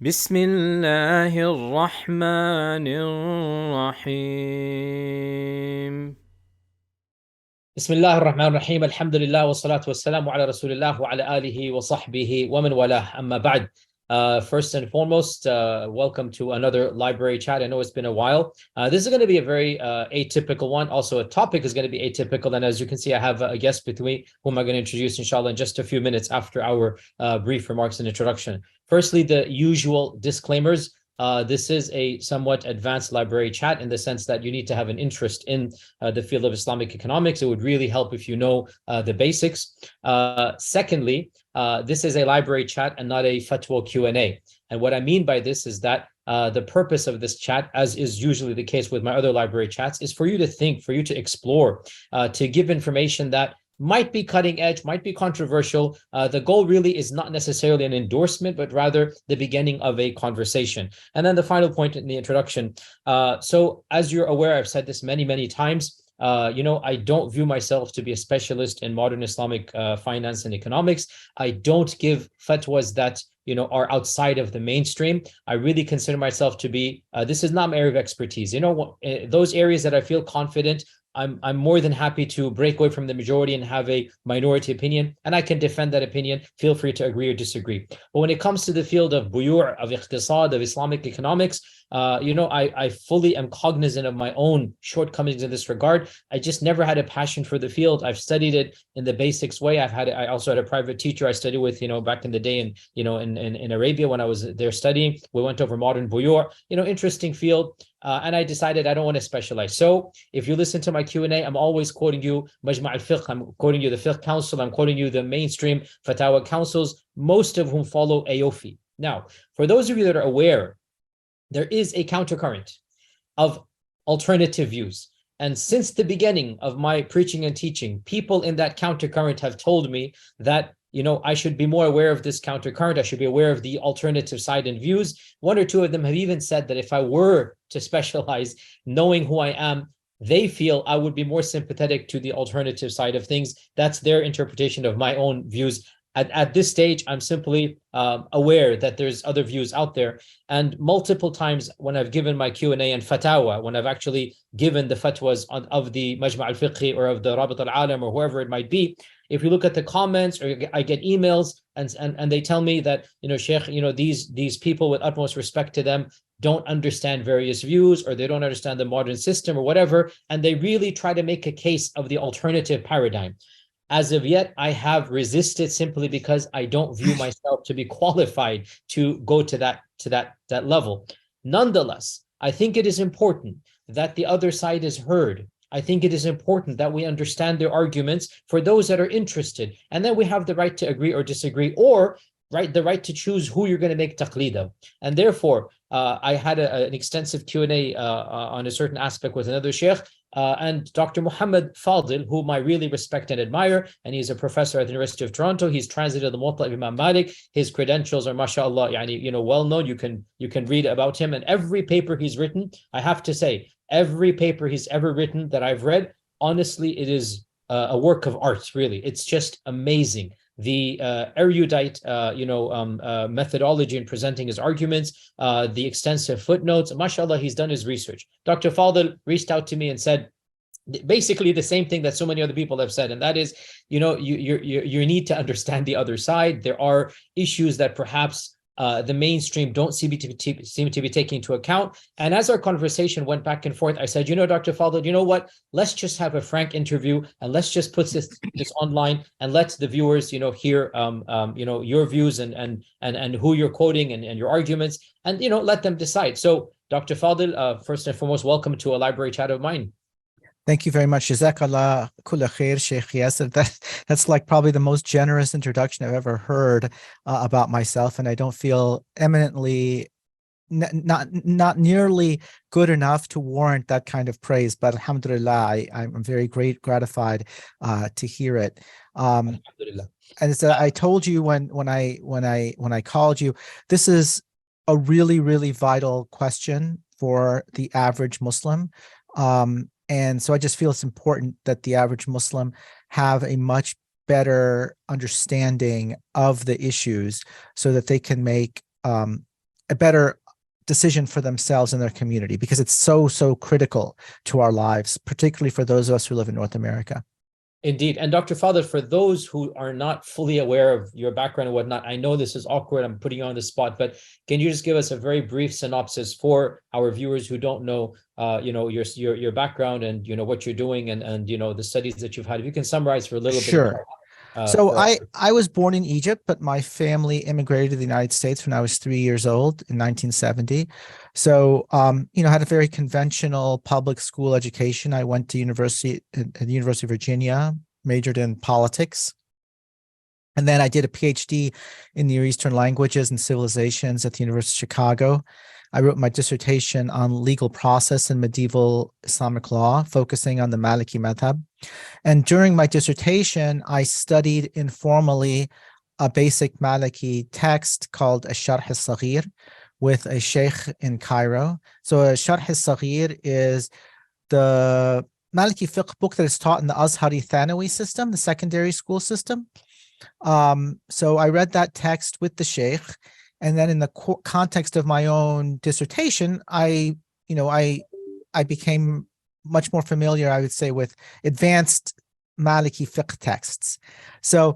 بسم الله الرحمن الرحيم. بسم الله الرحمن الرحيم. الحمد لله والصلاة والسلام على رسول الله وعلى آله وصحبه ومن والاه. أما بعد. First and foremost, welcome to another library chat. I know it's been a while. This is going to be a very atypical one. Also, a topic is going to be atypical. And as you can see, I have a guest with me whom I'm going to introduce, inshallah, in just a few minutes after our brief remarks and introduction. Firstly, the usual disclaimers. This is a somewhat advanced library chat in the sense that you need to have an interest in the field of Islamic economics. It would really help if you know the basics. Secondly, this is a library chat and not a fatwa Q&A. And what I mean by this is that the purpose of this chat, as is usually the case with my other library chats, is for you to think, for you to explore, to give information that might be cutting edge, might be controversial. The goal really is not necessarily an endorsement, but rather the beginning of a conversation. And then the final point in the introduction. So as you're aware, I've said this many, many times. I don't view myself to be a specialist in modern Islamic finance and economics. I don't give fatwas that are outside of the mainstream. I really consider myself to be, this is not my area of expertise. Those areas that I feel confident, I'm more than happy to break away from the majority and have a minority opinion, and I can defend that opinion. Feel free to agree or disagree. But when it comes to the field of buyu', of iqtisad, of Islamic economics, I fully am cognizant of my own shortcomings in this regard. I just never had a passion for the field. I've studied it in the basics way. I also had a private teacher I studied with, back in the day in Arabia when I was there studying. We went over modern buyu', interesting field. And I decided I don't want to specialize. So if you listen to my Q&A, I'm always quoting you Majma' al-Fiqh, I'm quoting you the Fiqh Council, I'm quoting you the mainstream Fatawa councils, most of whom follow AOFI. Now, for those of you that are aware, there is a countercurrent of alternative views. And since the beginning of my preaching and teaching, people in that countercurrent have told me that I should be more aware of this countercurrent. I should be aware of the alternative side and views. One or two of them have even said that if I were to specialize, knowing who I am, they feel I would be more sympathetic to the alternative side of things. That's their interpretation of my own views. At this stage, I'm simply aware that there's other views out there. And multiple times when I've given my Q&A and fatawa, when I've actually given the fatwas of the Majma' al-Fiqhi or of the Rabit al-Alam or whoever it might be, if you look at the comments, or I get emails and they tell me that, Sheikh, these people, with utmost respect to them, don't understand various views, or they don't understand the modern system or whatever, and they really try to make a case of the alternative paradigm. As of yet, I have resisted simply because I don't view myself to be qualified to go to that level. Nonetheless, I think it is important that the other side is heard. I think it is important that we understand their arguments for those that are interested, and then we have the right to agree or disagree, or the right to choose who you're going to make taqleed of. And therefore, I had an extensive Q&A on a certain aspect with another sheikh, and Dr. Muhammad Fadel, whom I really respect and admire, and he's a professor at the University of Toronto. He's translated the Muwatta of Imam Malik. His credentials are, mashallah, well known. You can read about him, and every paper he's written, I have to say, every paper he's ever written that I've read, honestly, it is a work of art, really. It's just amazing. The erudite, methodology in presenting his arguments, the extensive footnotes. Mashallah, he's done his research. Dr. Fadel reached out to me and said basically the same thing that so many other people have said, and that is, you need to understand the other side. There are issues that perhaps the mainstream don't seem to be taking into account. And as our conversation went back and forth, I said, Dr. Fadel, you know what? Let's just have a frank interview, and let's just put this online, and let the viewers, hear, your views and who you're quoting and your arguments, and let them decide. So, Dr. Fadel, first and foremost, welcome to a library chat of mine. Thank you very much. Jazakallah kulla khair, Sheikh Yasir. That's like probably the most generous introduction I've ever heard about myself, and I don't feel eminently, not nearly good enough to warrant that kind of praise. But alhamdulillah, I'm very gratified to hear it. Alhamdulillah. And so I told you when I called you, this is a really, really vital question for the average Muslim. And so I just feel it's important that the average Muslim have a much better understanding of the issues so that they can make a better decision for themselves and their community, because it's so critical to our lives, particularly for those of us who live in North America. Indeed. And Dr. Fadel, for those who are not fully aware of your background and whatnot, I know this is awkward, I'm putting you on the spot, but can you just give us a very brief synopsis for our viewers who don't know, your background and, what you're doing and the studies that you've had? If you can summarize for a little bit. Sure. So I was born in Egypt, but my family immigrated to the United States when I was 3 years old in 1970. So, had a very conventional public school education. I went to at the University of Virginia, majored in politics. And then I did a PhD in Near Eastern languages and civilizations at the University of Chicago. I wrote my dissertation on legal process in medieval Islamic law, focusing on the Maliki madhab. And during my dissertation, I studied informally a basic Maliki text called a Sharh al-Saghir with a sheikh in Cairo. So a Sharh al-Saghir is the Maliki fiqh book that is taught in the Azhari Thanawi system, the secondary school system. So I read that text with the sheikh. And then in the context of my own dissertation, I became much more familiar, I would say, with advanced Maliki fiqh texts. So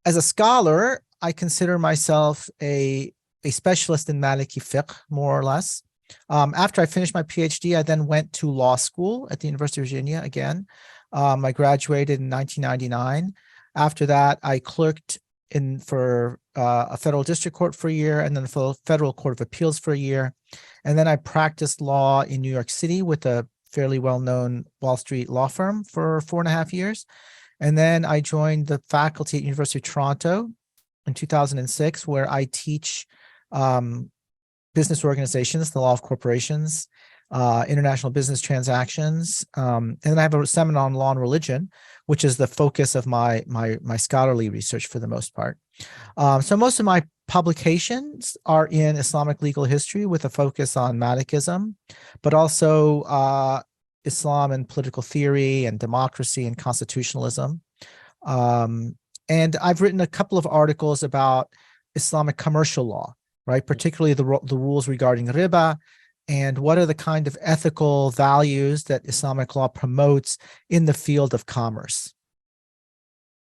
as a scholar, I consider myself a specialist in Maliki fiqh, more or less. After I finished my PhD, I then went to law school at the University of Virginia again. I graduated in 1999. After that, I clerked for a federal district court for a year, and then for the Federal Court of Appeals for a year. And then I practiced law in New York City with a fairly well-known Wall Street law firm for 4.5 years. And then I joined the faculty at University of Toronto in 2006, where I teach business organizations, the law of corporations, international business transactions. And then I have a seminar on law and religion, which is the focus of my scholarly research for the most part. So most of my publications are in Islamic legal history with a focus on Malikism, but also Islam and political theory and democracy and constitutionalism. And I've written a couple of articles about Islamic commercial law, right? Particularly the rules regarding Ribā, and what are the kind of ethical values that Islamic law promotes in the field of commerce.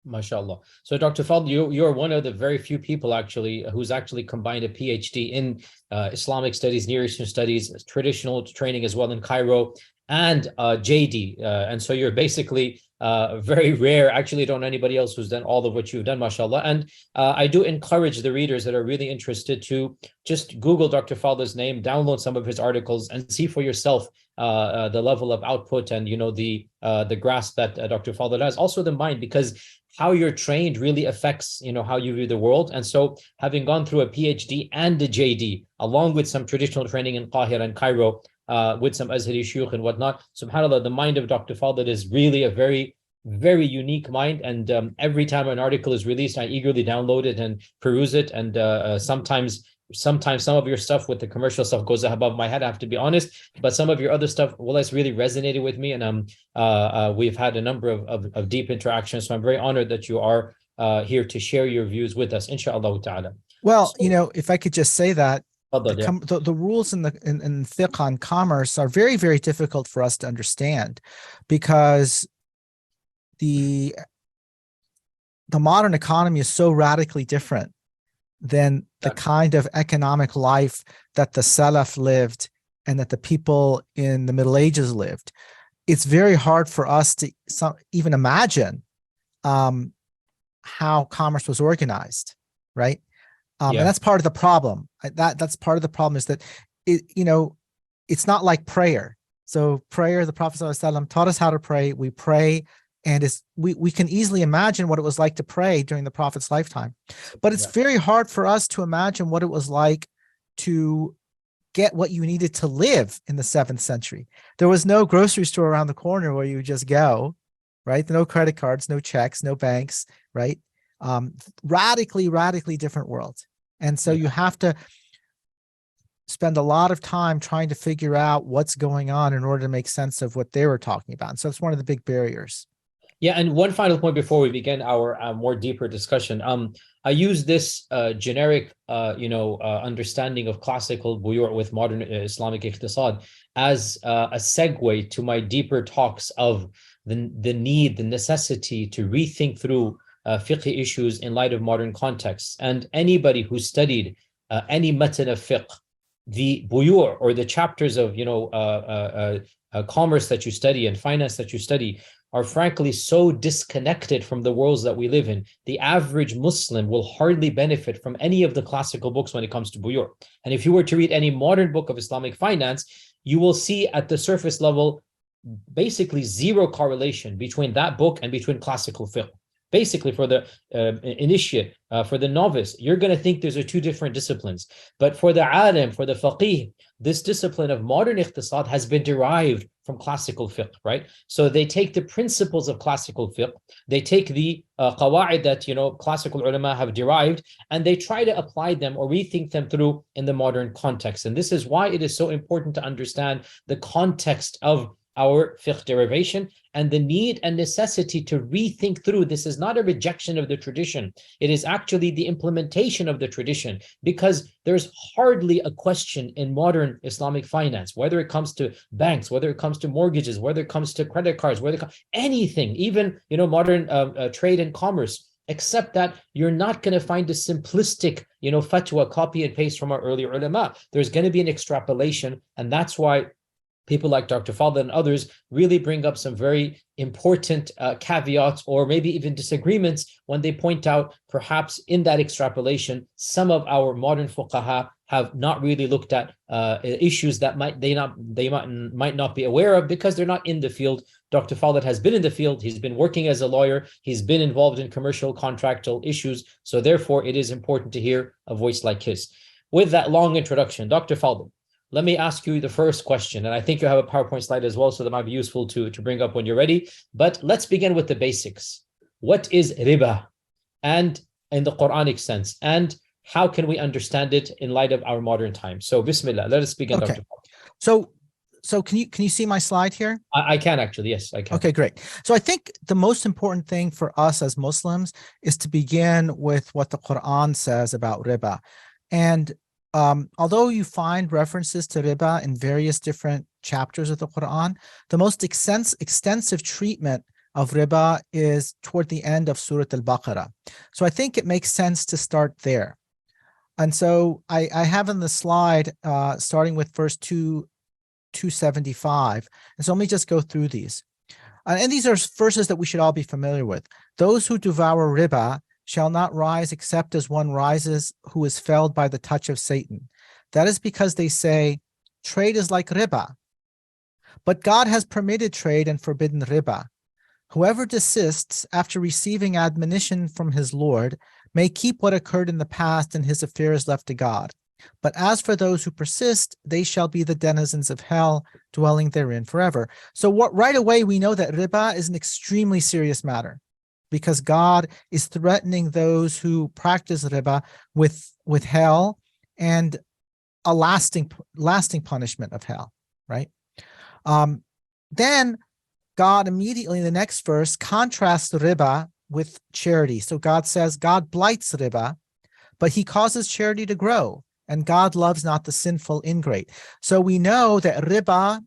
MashaAllah. So Dr. Fadel, you're one of the very few people who's actually combined a PhD in Islamic studies, Near Eastern studies, traditional training as well in Cairo, and JD. And so you're basically very rare. Actually, don't know anybody else who's done all of what you've done, mashallah. And I do encourage the readers that are really interested to just Google Dr. Fadel's name, download some of his articles, and see for yourself the level of output and the grasp that Dr. Fadel has. Also the mind, because how you're trained really affects how you view the world. And so having gone through a PhD and a JD, along with some traditional training in Qahira and Cairo, with some Azhari shuyukh and whatnot, subhanAllah, the mind of Dr. Fadel is really a very, very unique mind. And every time an article is released, I eagerly download it and peruse it. And sometimes some of your stuff with the commercial stuff goes above my head, I have to be honest, but some of your other stuff, well, it's really resonated with me. And we've had a number of deep interactions. So I'm very honored that you are here to share your views with us, inshallah ta'ala. Well, if I could just say that, Yeah. the rules in fiqh on commerce are very, very difficult for us to understand, because the modern economy is so radically different than the kind of economic life that the Salaf lived and that the people in the Middle Ages lived. It's very hard for us to even imagine how commerce was organized, right? And that's part of the problem. That's part of the problem, is that it's not like prayer. So prayer, the Prophet ﷺ taught us how to pray. We pray, and we can easily imagine what it was like to pray during the Prophet's lifetime. But it's very hard for us to imagine what it was like to get what you needed to live in the 7th century. There was no grocery store around the corner where you just go, right? No credit cards, no checks, no banks, right? Radically different world. And so you have to spend a lot of time trying to figure out what's going on in order to make sense of what they were talking about. And so it's one of the big barriers. Yeah, and one final point before we begin our more deeper discussion. I use this generic, understanding of classical buyur with modern Islamic iqtisad as a segue to my deeper talks of the need, the necessity to rethink through fiqh issues in light of modern contexts. And anybody who studied any matan of fiqh, the buyur or the chapters of commerce that you study and finance that you study are frankly so disconnected from the worlds that we live in. The average Muslim will hardly benefit from any of the classical books when it comes to buyur. And if you were to read any modern book of Islamic finance, you will see at the surface level basically zero correlation between that book and between classical fiqh. Basically, for the initiate, for the novice, you're going to think those are two different disciplines. But for the alim, for the faqih, this discipline of modern iqtisad has been derived from classical fiqh, right? So they take the principles of classical fiqh, they take the qawa'id that, classical ulama have derived, and they try to apply them or rethink them through in the modern context. And this is why it is so important to understand the context of our fiqh derivation and the need and necessity to rethink through. This is not a rejection of the tradition. It is actually the implementation of the tradition, because there's hardly a question in modern Islamic finance, whether it comes to banks, whether it comes to mortgages, whether it comes to credit cards, anything, even, modern trade and commerce, except that you're not going to find a simplistic, fatwa, copy and paste from our earlier ulama. There's going to be an extrapolation, and that's why people like Dr. Fadel and others really bring up some very important caveats or maybe even disagreements when they point out perhaps in that extrapolation, some of our modern fuqaha have not really looked at issues that they might not be aware of because they're not in the field. Dr. Fadel has been in the field. He's been working as a lawyer. He's been involved in commercial contractual issues. So therefore, it is important to hear a voice like his. With that long introduction, Dr. Fadel, let me ask you the first question, and I think you have a PowerPoint slide as well, so that might be useful to bring up when you're ready. But let's begin with the basics. What is riba, and in the Quranic sense, and how can we understand it in light of our modern times? So, Bismillah, let us begin, Okay. Dr. So can you see my slide here? I can actually, yes, I can. Okay, great. So I think the most important thing for us as Muslims is to begin with what the Quran says about riba. And although you find references to riba in various different chapters of the Quran, the most extensive treatment of riba is toward the end of Surah Al-Baqarah. So I think it makes sense to start there. And so I have in the slide, starting with verse 275. And so let me just go through these. And these are verses that we should all be familiar with. Those who devour riba shall not rise except as one rises who is felled by the touch of Satan. That is because they say, trade is like riba. But God has permitted trade and forbidden riba. Whoever desists after receiving admonition from his Lord may keep what occurred in the past, and his affairs left to God. But as for those who persist, they shall be the denizens of hell, dwelling therein forever. So right away, we know that riba is an extremely serious matter, because God is threatening those who practice riba with hell and a lasting punishment of hell, right? Then God immediately in the next verse contrasts riba with charity. So God says God blights riba, but he causes charity to grow, and God loves not the sinful ingrate. So we know that riba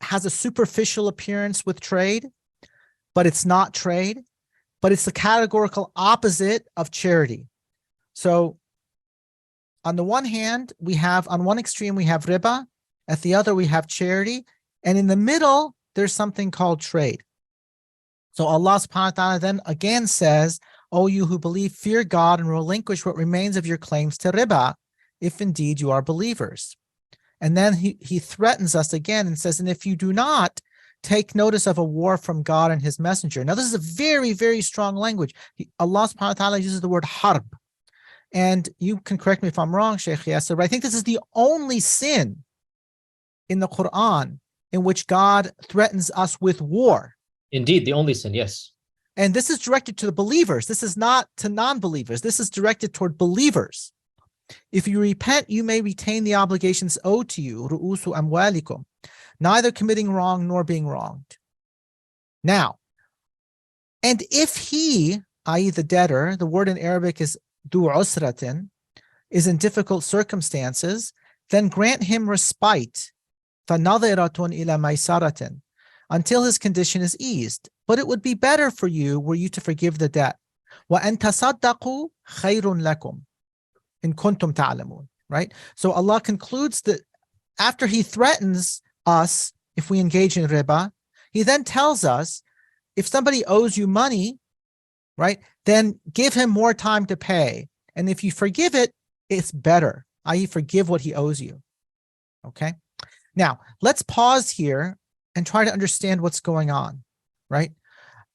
has a superficial appearance with trade, but it's not trade, but it's the categorical opposite of charity. So on the one hand, on one extreme, we have riba, at the other, we have charity, and in the middle, there's something called trade. So Allah subhanahu wa ta'ala then again says, O you who believe, fear God and relinquish what remains of your claims to riba, if indeed you are believers. And then he threatens us again and says, and if you do not, take notice of a war from God and his messenger. Now, this is a very, very strong language. Allah subhanahu wa ta'ala uses the word harb. And you can correct me if I'm wrong, Shaykh Yasir, but I think this is the only sin in the Quran in which God threatens us with war. Indeed, the only sin, yes. And this is directed to the believers. This is not to non-believers. This is directed toward believers. If you repent, you may retain the obligations owed to you, ru'usu amwalikum, neither committing wrong nor being wronged. Now, and if he, i.e. the debtor, the word in Arabic is du usratin, is in difficult circumstances, then grant him respite, فَنَظِرَةٌ إِلَى مَيْسَرَةٍ, until his condition is eased. But it would be better for you were you to forgive the debt. وَأَن تَصَدَّقُوا خَيْرٌ لَكُمْ إِن كُنتُمْ تَعْلَمُونَ. Right? So Allah concludes that after he threatens us if we engage in riba, he then tells us if somebody owes you money, right, then give him more time to pay. And if you forgive it, it's better, i.e. forgive what he owes you. Okay? Now, let's pause here and try to understand what's going on, right?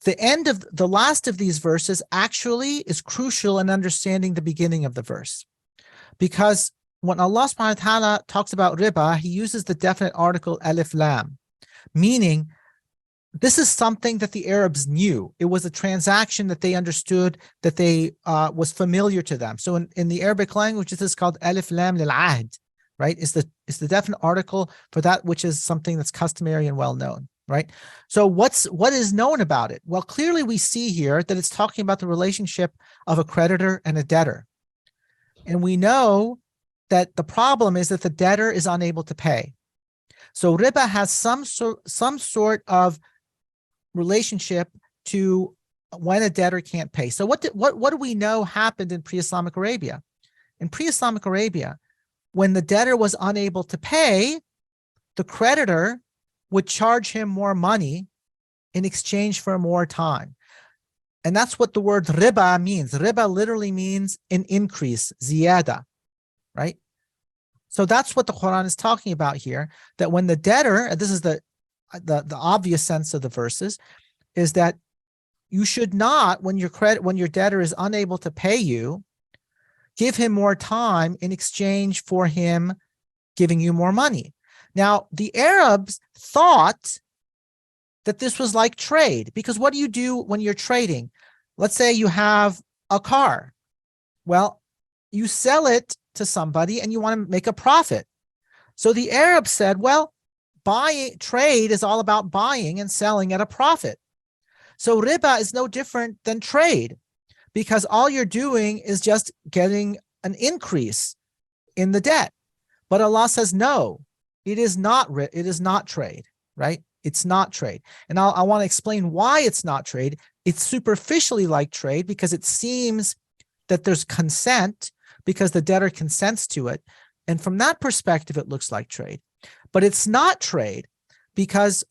The last of these verses actually is crucial in understanding the beginning of the verse. Because when Allah subhanahu wa ta'ala talks about riba, he uses the definite article alif lam, meaning this is something that the Arabs knew. It was a transaction that they understood, that they was familiar to them. So in the Arabic language, this is called alif lam lil ahd, right? It's the definite article for that which is something that's customary and well known, right? So what is known about it? Well, clearly we see here that it's talking about the relationship of a creditor and a debtor. And we know that the problem is that the debtor is unable to pay. So riba has some sort of relationship to when a debtor can't pay. So what do we know happened in pre-Islamic Arabia? In pre-Islamic Arabia, when the debtor was unable to pay, the creditor would charge him more money in exchange for more time. And that's what the word riba means. Riba literally means an increase, ziyada, right? So that's what the Quran is talking about here, that when the debtor, and this is the obvious sense of the verses, is that you should not, when your debtor is unable to pay you, give him more time in exchange for him giving you more money. Now, the Arabs thought that this was like trade, because what do you do when you're trading? Let's say you have a car. Well, you sell it to somebody and you want to make a profit. So the Arabs said, well, trade is all about buying and selling at a profit. So riba is no different than trade, because all you're doing is just getting an increase in the debt. But Allah says, no, it is not trade, right? It's not trade. And I want to explain why it's not trade. It's superficially like trade because it seems that there's consent, because the debtor consents to it. And from that perspective, it looks like trade. But it's not trade because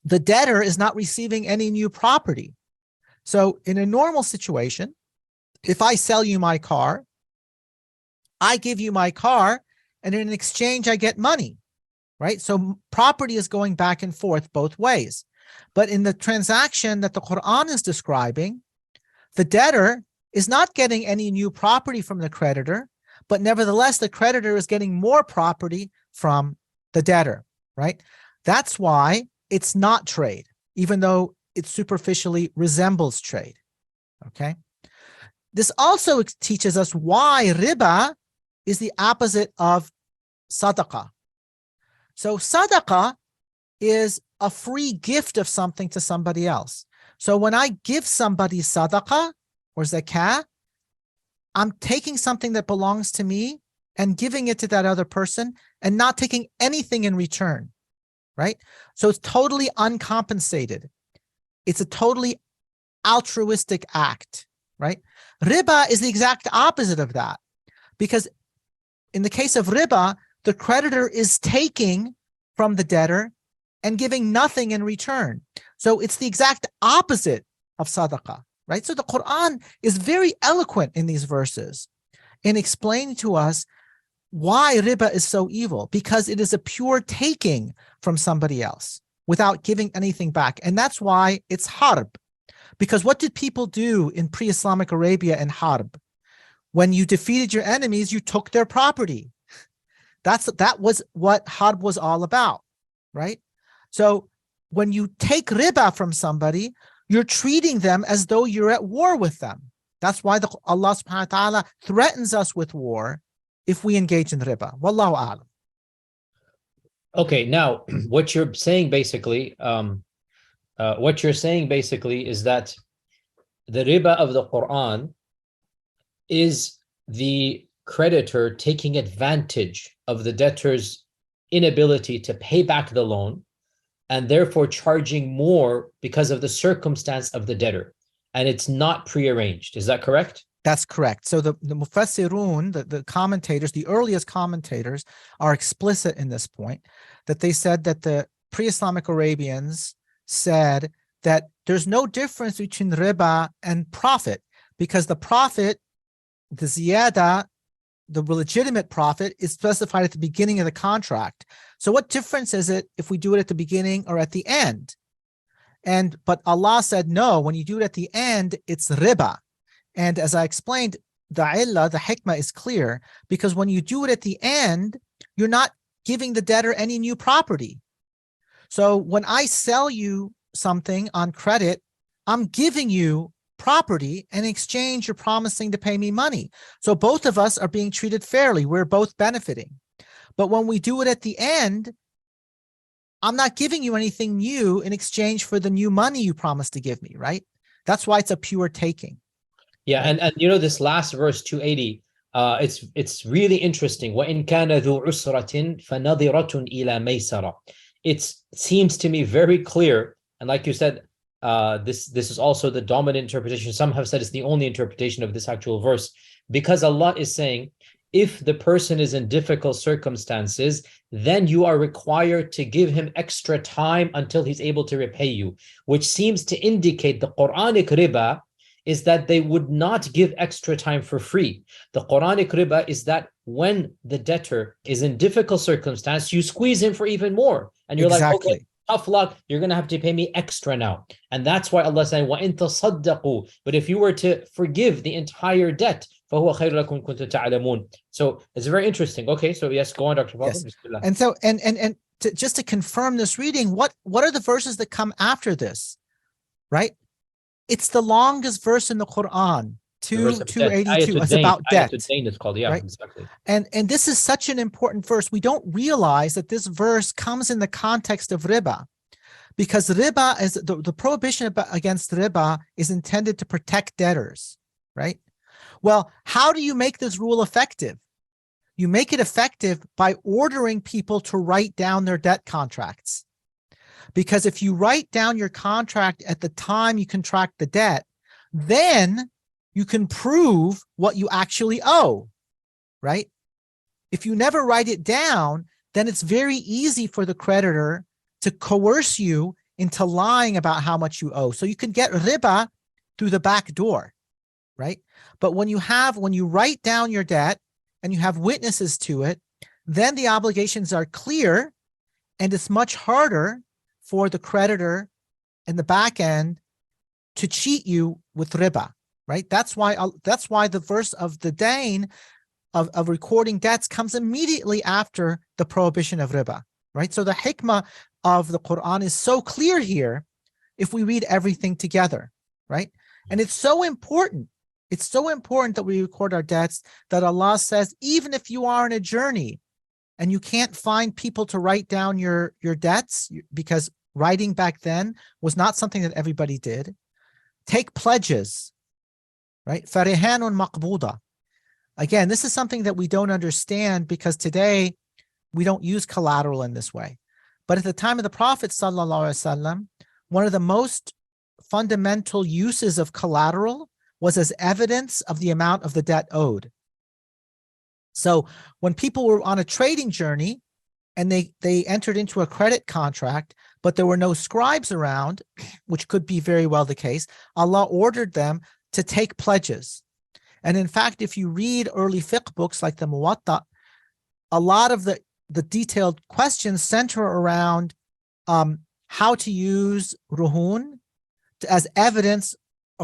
the debtor is not receiving any new property. So in a normal situation, if I sell you my car, I give you my car, and in exchange, I get money, right? So property is going back and forth both ways. But in the transaction that the Quran is describing, the debtor is not getting any new property from the creditor, but nevertheless, the creditor is getting more property from the debtor, right? That's why it's not trade, even though it superficially resembles trade, okay? This also teaches us why riba is the opposite of sadaqah. So sadaqah is a free gift of something to somebody else. So when I give somebody sadaqah or zakah, I'm taking something that belongs to me and giving it to that other person and not taking anything in return, right? So it's totally uncompensated. It's a totally altruistic act, right? Riba is the exact opposite of that, because in the case of riba, the creditor is taking from the debtor and giving nothing in return. So it's the exact opposite of sadaqah, right? So the Quran is very eloquent in these verses in explaining to us why riba is so evil, because it is a pure taking from somebody else without giving anything back. And that's why it's harb. Because what did people do in pre-Islamic Arabia and harb? When you defeated your enemies, you took their property. That was what harb was all about, right? So when you take riba from somebody, you're treating them as though you're at war with them. That's why Allah subhanahu wa ta'ala threatens us with war if we engage in riba. Wallahu a'lam. Okay, now what you're saying basically, is that the riba of the Quran is the creditor taking advantage of the debtor's inability to pay back the loan and therefore charging more because of the circumstance of the debtor. And it's not prearranged. Is that correct? That's correct. So the Mufassirun, the commentators, the earliest commentators are explicit in this point, that they said that the pre-Islamic Arabians said that there's no difference between riba and profit, because the profit, the ziyada, the legitimate profit, is specified at the beginning of the contract. So what difference is it if we do it at the beginning or at the end? But Allah said, no, when you do it at the end, it's riba. And as I explained, the illah, the hikmah is clear, because when you do it at the end, you're not giving the debtor any new property. So when I sell you something on credit, I'm giving you property, and in exchange, you're promising to pay me money. So both of us are being treated fairly. We're both benefiting. But when we do it at the end, I'm not giving you anything new in exchange for the new money you promised to give me, right? That's why it's a pure taking. Yeah, and you know, this last verse 280, it's really interesting. وَإِنْ كَانَ ذُو عُسْرَةٍ فَنَظِرَةٌ إِلَى مَيْسَرَةٍ. It seems to me very clear, and like you said, this is also the dominant interpretation. Some have said it's the only interpretation of this actual verse, because Allah is saying, if the person is in difficult circumstances, then you are required to give him extra time until he's able to repay you, which seems to indicate the Quranic riba is that they would not give extra time for free. The Quranic riba is that when the debtor is in difficult circumstance, you squeeze him for even more. And you're like, okay, tough luck, you're going to have to pay me extra now. And that's why Allah is saying, وَإِن تَصَدَّقُوا. But if you were to forgive the entire debt, فَهُوَ خَيْرٌ لَكُمْ كُنْتُمْ تَعْلَمُونَ. So it's very interesting. Okay, so yes, go on, Dr. Fadel. Yes. And so, and just to confirm this reading, what are the verses that come after this, right? It's the longest verse in the Quran, 282. It's about debt. It's called, yeah, right? Exactly. And this is such an important verse. We don't realize that this verse comes in the context of riba, because riba is the prohibition against riba is intended to protect debtors, right? Well, how do you make this rule effective? You make it effective by ordering people to write down their debt contracts. Because if you write down your contract at the time you contract the debt, then you can prove what you actually owe, right? If you never write it down, then it's very easy for the creditor to coerce you into lying about how much you owe. So you can get riba through the back door, right? But when you write down your debt and you have witnesses to it, then the obligations are clear, and it's much harder for the creditor in the back end to cheat you with riba, right? That's why the verse of the dain of recording debts comes immediately after the prohibition of riba, right? So the hikmah of the Quran is so clear here if we read everything together, right? And it's so important. It's so important that we record our debts that Allah says, even if you are on a journey and you can't find people to write down your debts, because writing back then was not something that everybody did, take pledges, right? Farihanun maqbuda. Again, this is something that we don't understand, because today we don't use collateral in this way. But at the time of the Prophet ﷺ, one of the most fundamental uses of collateral was as evidence of the amount of the debt owed. So when people were on a trading journey and they entered into a credit contract, but there were no scribes around, which could be very well the case, Allah ordered them to take pledges. And in fact, if you read early fiqh books like the Muwatta, a lot of the detailed questions center around how to use ruhun as evidence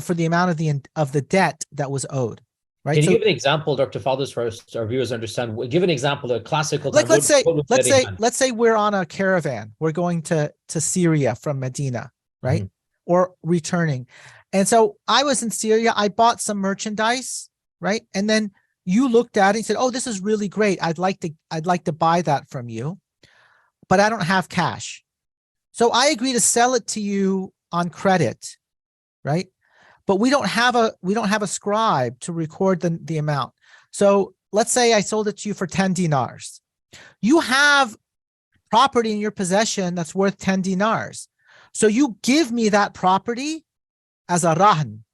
for the amount of the debt that was owed. Right? Can you give an example, Dr. Fadel, for our viewers understand? Give an example, a classical. Like let's say we're on a caravan. We're going to Syria from Medina, right? Mm-hmm. Or returning. And so I was in Syria. I bought some merchandise, right? And then you looked at it and said, "Oh, this is really great. I'd like to buy that from you, but I don't have cash." So I agree to sell it to you on credit, right? but we don't have a scribe to record the amount. So let's say I sold it to you for 10 dinars. You have property in your possession that's worth 10 dinars. So you give me that property as a rahn,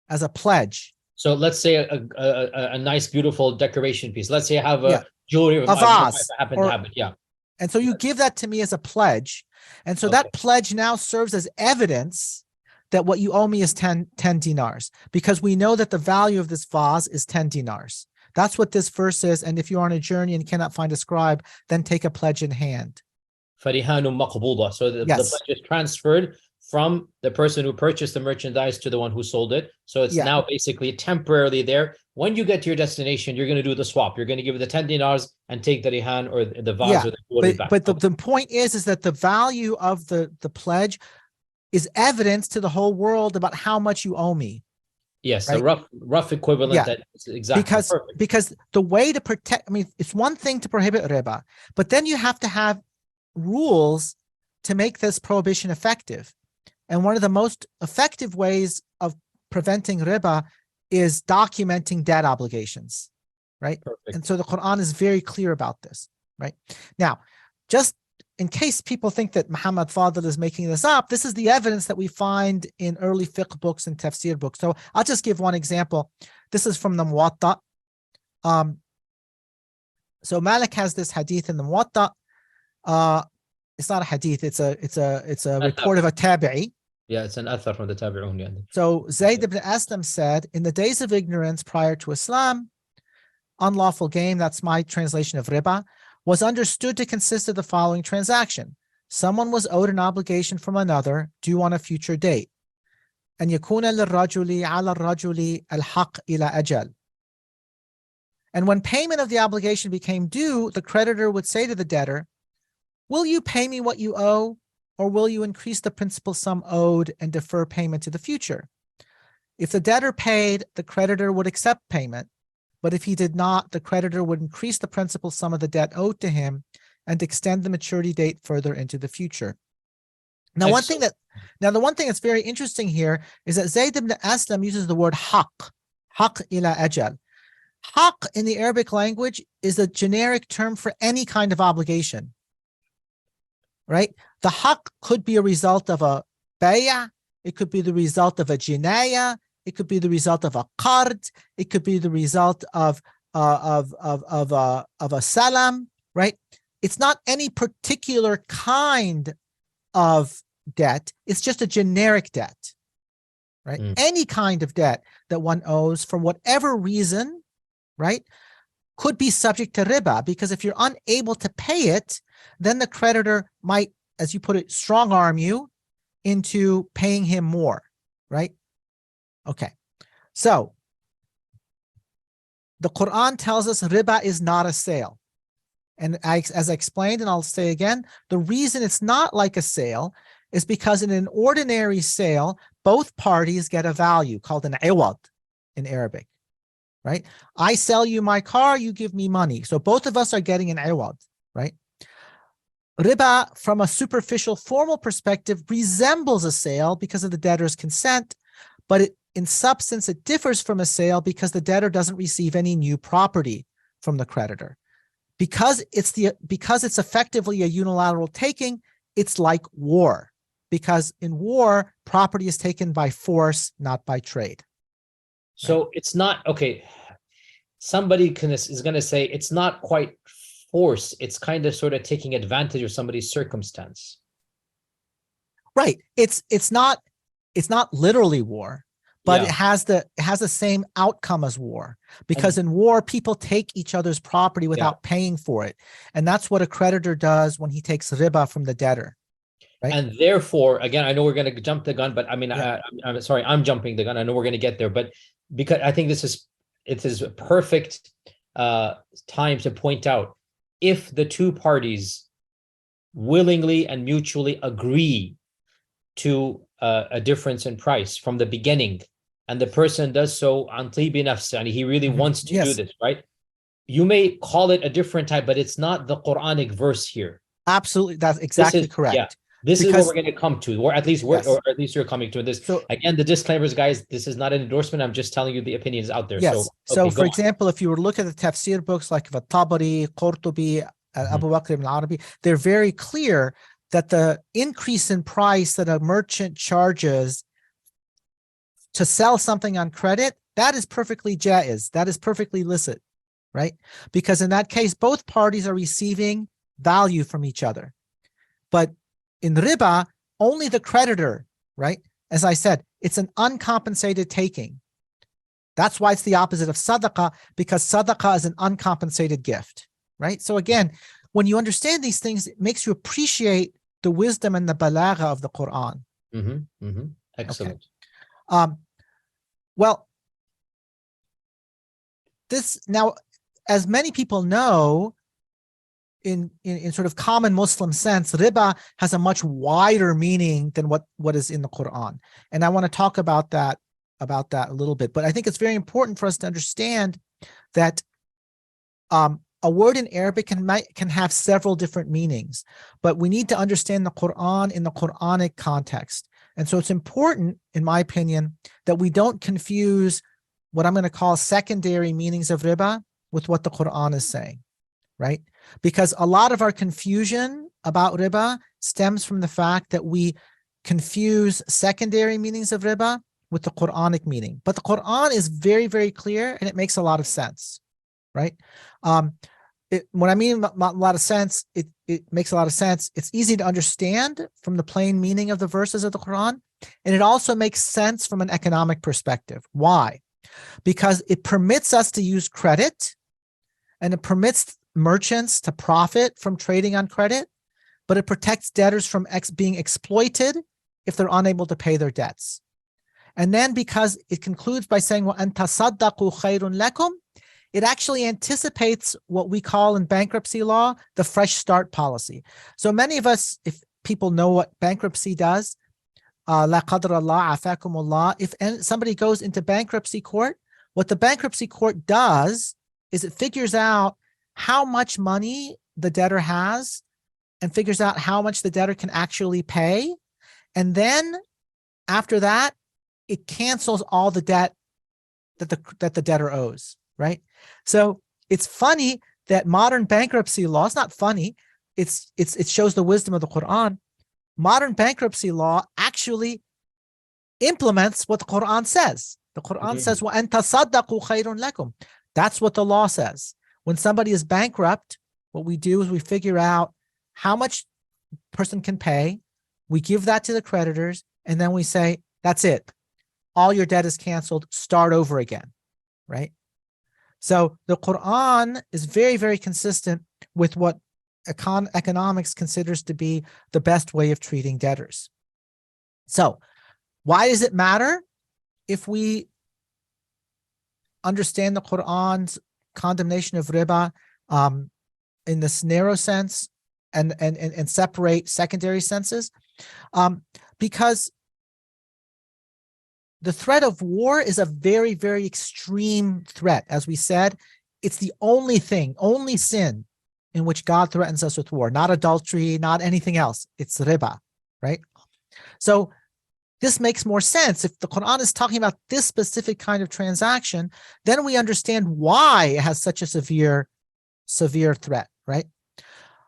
as a pledge. So let's say a nice, beautiful decoration piece. Let's say I have a jewelry, a vase, I happen to have it. Yeah. And so you give that to me as a pledge. And so that pledge now serves as evidence that what you owe me is 10 dinars, because we know that the value of this vase is 10 dinars. That's what this verse is. And if you're on a journey and cannot find a scribe, then take a pledge in hand. فَرِهَانٌ مَقْبُوضَةٌ. So the pledge is transferred from the person who purchased the merchandise to the one who sold it. So it's now basically temporarily there. When you get to your destination, you're going to do the swap. You're going to give the 10 dinars and take the rihan or the vase or the jewelry back. But the point is that the value of the pledge is evidence to the whole world about how much you owe me. Yes, right? A rough equivalent. That is exactly because the way to protect, I mean, it's one thing to prohibit riba, but then you have to have rules to make this prohibition effective. And one of the most effective ways of preventing riba is documenting debt obligations, right? Perfect. And so the Quran is very clear about this, right? Now, just in case people think that Muhammad Fadel is making this up, this is the evidence that we find in early fiqh books and tafsir books. So I'll just give one example. This is from the Muwatta. So Malik has this hadith in the Muwatta. It's not a hadith, it's a report of a tabi'i. Yeah, it's an athar from the tabi'un. So Zayd ibn Aslam said, in the days of ignorance prior to Islam, unlawful gain, that's my translation of riba, was understood to consist of the following transaction. Someone was owed an obligation from another due on a future date. And yakuna lirrajuli ala rajuli al-haq ila ajal. And when payment of the obligation became due, the creditor would say to the debtor, will you pay me what you owe, or will you increase the principal sum owed and defer payment to the future? If the debtor paid, the creditor would accept payment. But if he did not, the creditor would increase the principal sum of the debt owed to him and extend the maturity date further into the future. Now, the one thing that's very interesting here is that Zayd ibn Aslam uses the word haq ila ajal. Haq in the Arabic language is a generic term for any kind of obligation, right? The haq could be a result of a bay'ah, it could be the result of a jinayah, it could be the result of a qard, it could be the result of a salam, right? It's not any particular kind of debt, it's just a generic debt, right? Any kind of debt that one owes for whatever reason, right, could be subject to riba, because if you're unable to pay it, then the creditor might, as you put it, strong arm you into paying him more, right? Okay, so the Quran tells us riba is not a sale. And as I explained, and I'll say again, the reason it's not like a sale is because in an ordinary sale, both parties get a value called an iwad in Arabic, right? I sell you my car, you give me money. So both of us are getting an iwad, right? Riba, from a superficial formal perspective, resembles a sale because of the debtor's consent, but in substance, it differs from a sale because the debtor doesn't receive any new property from the creditor. Because it's effectively a unilateral taking, it's like war. Because in war, property is taken by force, not by trade. So it's not, okay, somebody is going to say it's not quite force, it's kind of sort of taking advantage of somebody's circumstance. Right. It's not literally war, but it has the same outcome as war, because in war, people take each other's property without paying for it. And that's what a creditor does when he takes riba from the debtor. Right? And therefore, again, I know we're going to jump the gun, but I mean, I'm sorry, I'm jumping the gun. I know we're going to get there, but because I think it is a perfect time to point out, if the two parties willingly and mutually agree to a difference in price from the beginning, and the person does so an tibi nafs, and he really wants to do this, right? You may call it a different type, but it's not the Quranic verse here. Absolutely, that's exactly correct. This is what we're going to come to, or at least you're coming to this. So again, the disclaimers, guys, this is not an endorsement. I'm just telling you the opinions out there. Yes. So for example, if you were to look at the tafsir books like Tabari, Qurtubi, Abu Bakr ibn Arabi, they're very clear that the increase in price that a merchant charges to sell something on credit, that is perfectly jaiz. That is perfectly licit, right? Because in that case, both parties are receiving value from each other. But in riba, only the creditor, right? As I said, it's an uncompensated taking. That's why it's the opposite of sadaqah, because sadaqah is an uncompensated gift, right? So again, when you understand these things, it makes you appreciate the wisdom and the balagha of the Quran. Excellent. Okay. Well, this now, as many people know, in sort of common Muslim sense, riba has a much wider meaning than what is in the Quran. And I want to talk about that a little bit. But I think it's very important for us to understand that a word in Arabic can have several different meanings, but we need to understand the Quran in the Quranic context. And so it's important, in my opinion, that we don't confuse what I'm going to call secondary meanings of riba with what the Quran is saying, right? Because a lot of our confusion about riba stems from the fact that we confuse secondary meanings of riba with the Quranic meaning. But the Quran is very, very clear, and it makes a lot of sense, right? When I mean a lot of sense, it makes a lot of sense. It's easy to understand from the plain meaning of the verses of the Quran, and it also makes sense from an economic perspective. Why? Because it permits us to use credit, and it permits merchants to profit from trading on credit, but it protects debtors from being exploited if they're unable to pay their debts. And then because it concludes by saying, وَأَن تَصَدَّقُوا خَيْرٌ لَكُمْ, it actually anticipates what we call in bankruptcy law, the fresh start policy. So many of us, if people know what bankruptcy does, la qadr Allah, afakum Allah, if somebody goes into bankruptcy court, what the bankruptcy court does is it figures out how much money the debtor has and figures out how much the debtor can actually pay. And then after that, it cancels all the debt that the debtor owes, right? So it's funny that modern bankruptcy law, it's not funny, it shows the wisdom of the Quran. Modern bankruptcy law actually implements what the Quran says. The Quran says, وَأَن تَصَدَّقُوا خَيْرٌ لَكُمْ. That's what the law says. When somebody is bankrupt, what we do is we figure out how much person can pay, we give that to the creditors, and then we say, that's it. All your debt is canceled, start over again, right? So the Quran is very, very consistent with what economics considers to be the best way of treating debtors. So why does it matter if we understand the Quran's condemnation of riba in this narrow sense and separate secondary senses? Because the threat of war is a very, very extreme threat. As we said, it's the only sin in which God threatens us with war, not adultery, not anything else. It's riba, right? So this makes more sense. If the Quran is talking about this specific kind of transaction, then we understand why it has such a severe threat, right?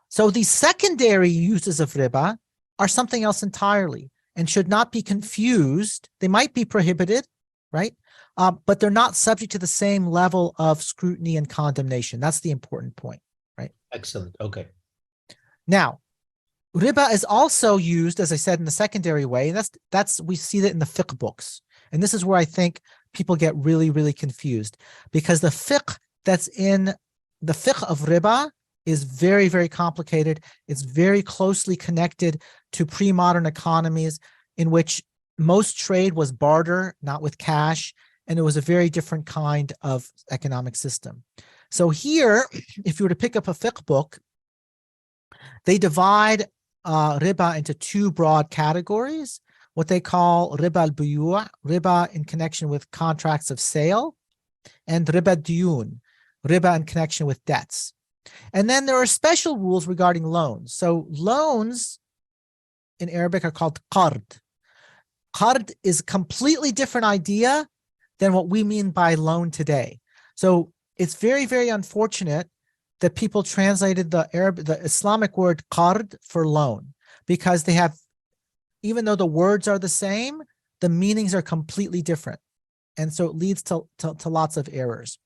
So these secondary uses of riba are something else entirely and should not be confused. They might be prohibited, right? But they're not subject to the same level of scrutiny and condemnation. That's the important point, right? Excellent. Okay. Now, riba is also used, as I said, in the secondary way. That's we see that in the fiqh books. And this is where I think people get really, really confused, because the fiqh that's in the fiqh of riba is very, very complicated. It's very closely connected to pre-modern economies in which most trade was barter, not with cash, and it was a very different kind of economic system. So here, if you were to pick up a fiqh book, they divide riba into two broad categories, what they call riba al-buyu', riba in connection with contracts of sale, and riba diyun, riba in connection with debts. And then there are special rules regarding loans. So loans in Arabic are called qard. Qard is a completely different idea than what we mean by loan today. So it's very, very unfortunate that people translated the Islamic word qard for loan, because they have, even though the words are the same, the meanings are completely different. And so it leads to lots of errors.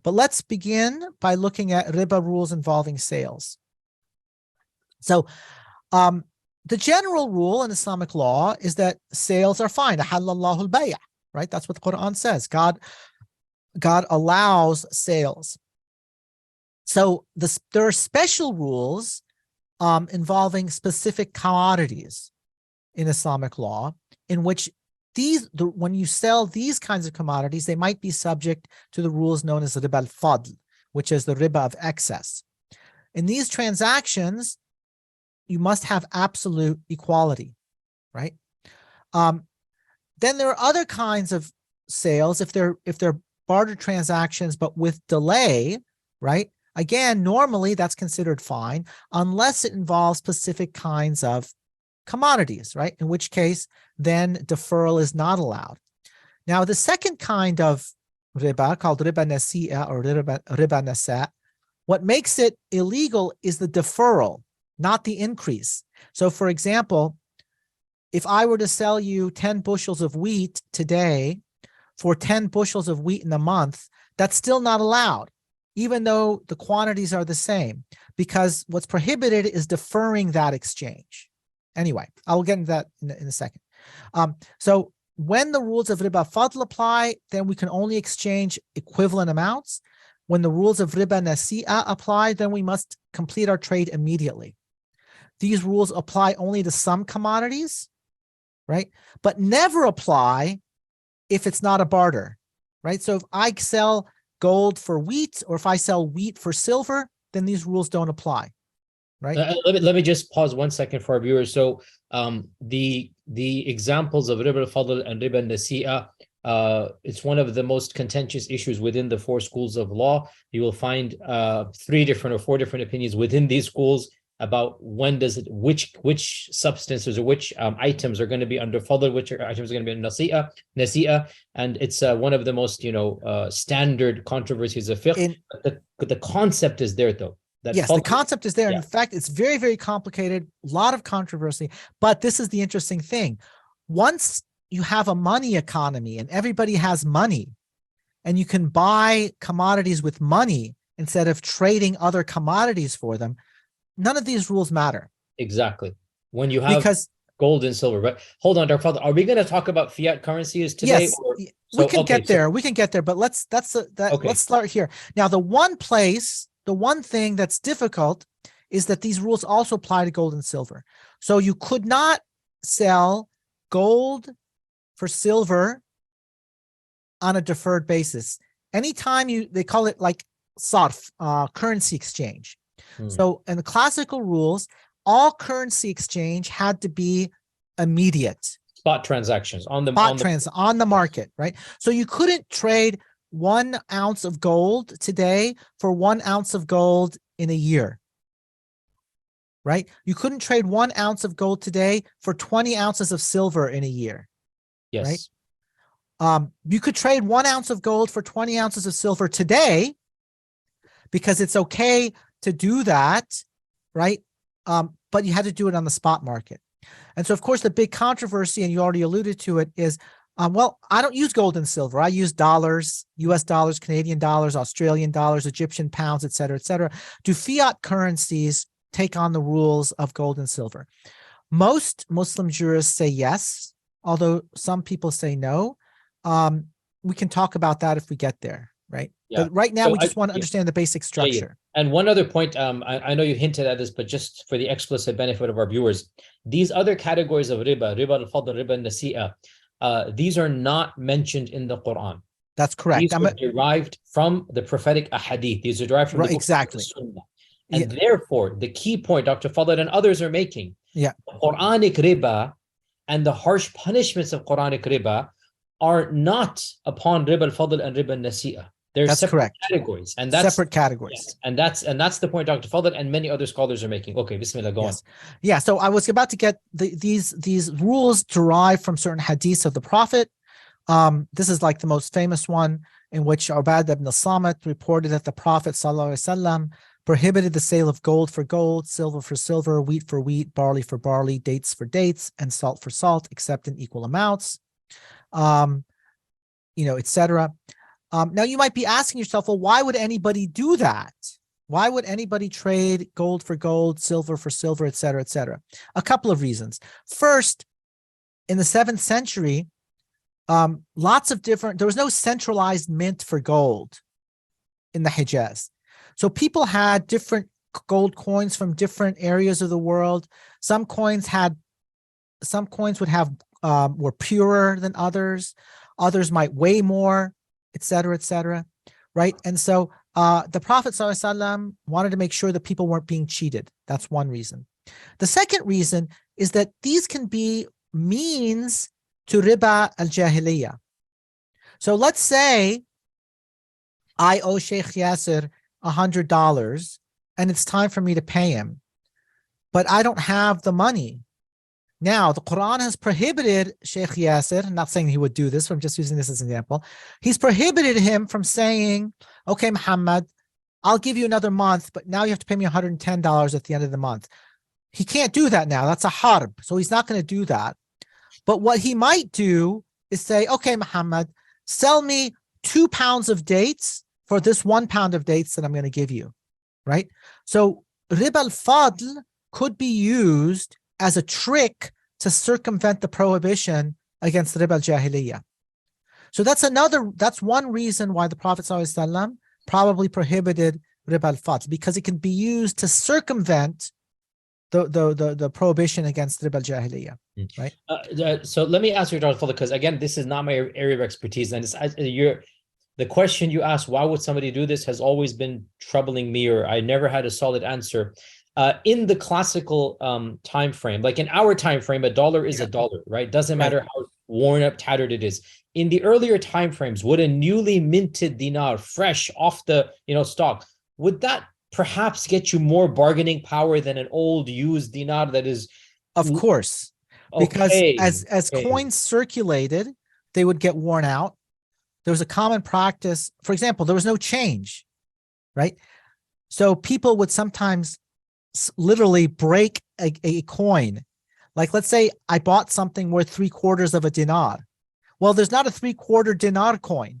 But let's begin by looking at riba rules involving sales. So the general rule in Islamic law is that sales are fine. Ahallallahu al-bay', right? That's what the Quran says. God allows sales. So there are special rules involving specific commodities in Islamic law, in which when you sell these kinds of commodities, they might be subject to the rules known as Ribā al-Fadl, which is the riba of excess. In these transactions, you must have absolute equality, right? Then there are other kinds of sales, if they're barter transactions but with delay, right? Again, normally that's considered fine, unless it involves specific kinds of commodities, right? In which case, then deferral is not allowed. Now, the second kind of riba, called riba nasi'a or riba nasa', what makes it illegal is the deferral, not the increase. So, for example, if I were to sell you 10 bushels of wheat today for 10 bushels of wheat in a month, that's still not allowed, even though the quantities are the same, because what's prohibited is deferring that exchange. Anyway, I'll get into that in a second. So when the rules of riba fadl apply, then we can only exchange equivalent amounts. When the rules of riba nasi'a apply, then we must complete our trade immediately. These rules apply only to some commodities, right? But never apply if it's not a barter, right? So if I sell gold for wheat, or if I sell wheat for silver, then these rules don't apply, right? Let me just pause 1 second for our viewers. So the examples of riba al-fadl and riba nasi'a, it's one of the most contentious issues within the 4 schools of law. You will find 3 different or 4 different opinions within these schools about when does it, which substances or which items are going to be under fadl, which items are going to be under nasi'a, and it's one of the most standard controversies of fiqh. The concept is there though. Yes, the concept is there. Yeah. In fact, it's very, very complicated, a lot of controversy, but this is the interesting thing. Once you have a money economy and everybody has money, and you can buy commodities with money instead of trading other commodities for them, none of these rules matter. Exactly. When you have gold and silver. But hold on, Dr. Fadel, are we going to talk about fiat currencies today? Yes, we can get there. We can get there, but let's start here. Now, the one thing that's difficult is that these rules also apply to gold and silver. So you could not sell gold for silver on a deferred basis. Anytime they call it like sarf, currency exchange. So in the classical rules, all currency exchange had to be immediate. Spot transactions on the market, right? So you couldn't trade 1 ounce of gold today for 1 ounce of gold in a year, right? You couldn't trade 1 ounce of gold today for 20 ounces of silver in a year. Yes. Right? You could trade 1 ounce of gold for 20 ounces of silver today because it's okay to do that, right? But you had to do it on the spot market. And so, of course, the big controversy, and you already alluded to it, is, well, I don't use gold and silver. I use dollars, US dollars, Canadian dollars, Australian dollars, Egyptian pounds, et cetera, et cetera. Do fiat currencies take on the rules of gold and silver? Most Muslim jurists say yes, although some people say no. We can talk about that if we get there, right? Yeah. But right now, so we just want to understand the basic structure. Yeah. And one other point, I know you hinted at this, but just for the explicit benefit of our viewers, these other categories of riba al-fadl, riba nasi'a, these are not mentioned in the Quran. That's correct. These are derived from the prophetic ahadith. These are derived from the exactly. Sunnah. And therefore, the key point Dr. Fadel and others are making, Quranic riba and the harsh punishments of Quranic riba are not upon riba al-fadl and riba nasi'a. They're That's separate correct. categories, and that's Separate categories. yes, and that's the point Dr. Fadel and many other scholars are making. Okay, Bismillah, go on. Yeah. So I was about to get these rules derived from certain hadiths of the Prophet. This is like the most famous one, in which Ubadah ibn Samit reported that the Prophet ﷺ prohibited the sale of gold for gold, silver for silver, wheat for wheat, barley for barley, dates for dates, and salt for salt, except in equal amounts, etc. Now you might be asking yourself, well, why would anybody do that? Why would anybody trade gold for gold, silver for silver, et cetera, et cetera? A couple of reasons. First, in the 7th century, there was no centralized mint for gold in the Hijaz. So people had different gold coins from different areas of the world. Some coins would have were purer than others. Others might weigh more, et cetera, right? And so the Prophet ﷺ wanted to make sure that people weren't being cheated. That's one reason. The second reason is that these can be means to riba al-jahiliyyah. So let's say I owe Shaykh Yasir $100 and it's time for me to pay him, but I don't have the money. Now, the Quran has prohibited Shaykh Yasir, I'm not saying he would do this, but I'm just using this as an example. He's prohibited him from saying, okay, Muhammad, I'll give you another month, but now you have to pay me $110 at the end of the month. He can't do that now. That's a harb. So he's not going to do that. But what he might do is say, okay, Muhammad, sell me 2 pounds of dates for this 1 pound of dates that I'm going to give you, right? So Ribā al-Fadl could be used as a trick to circumvent the prohibition against Ribā al-Jahiliyyah. So that's one reason why the Prophet ﷺ probably prohibited Ribā al-Fadl, because it can be used to circumvent the prohibition against Ribā al-Jahiliyyah, right? So let me ask you, Dr. Fadel, because again, this is not my area of expertise, and the question you asked, why would somebody do this, has always been troubling me, or I never had a solid answer. In the classical time frame, like in our time frame, a dollar is a dollar, right? Doesn't matter how worn up, tattered it is. In the earlier time frames, would a newly minted dinar, fresh off the stock, would that perhaps get you more bargaining power than an old used dinar that is? Of course, because as coins circulated, they would get worn out. There was a common practice. For example, there was no change, right? So people would sometimes literally break a coin. Like, let's say I bought something worth 3/4 of a dinar. Well, there's not a 3/4 dinar coin.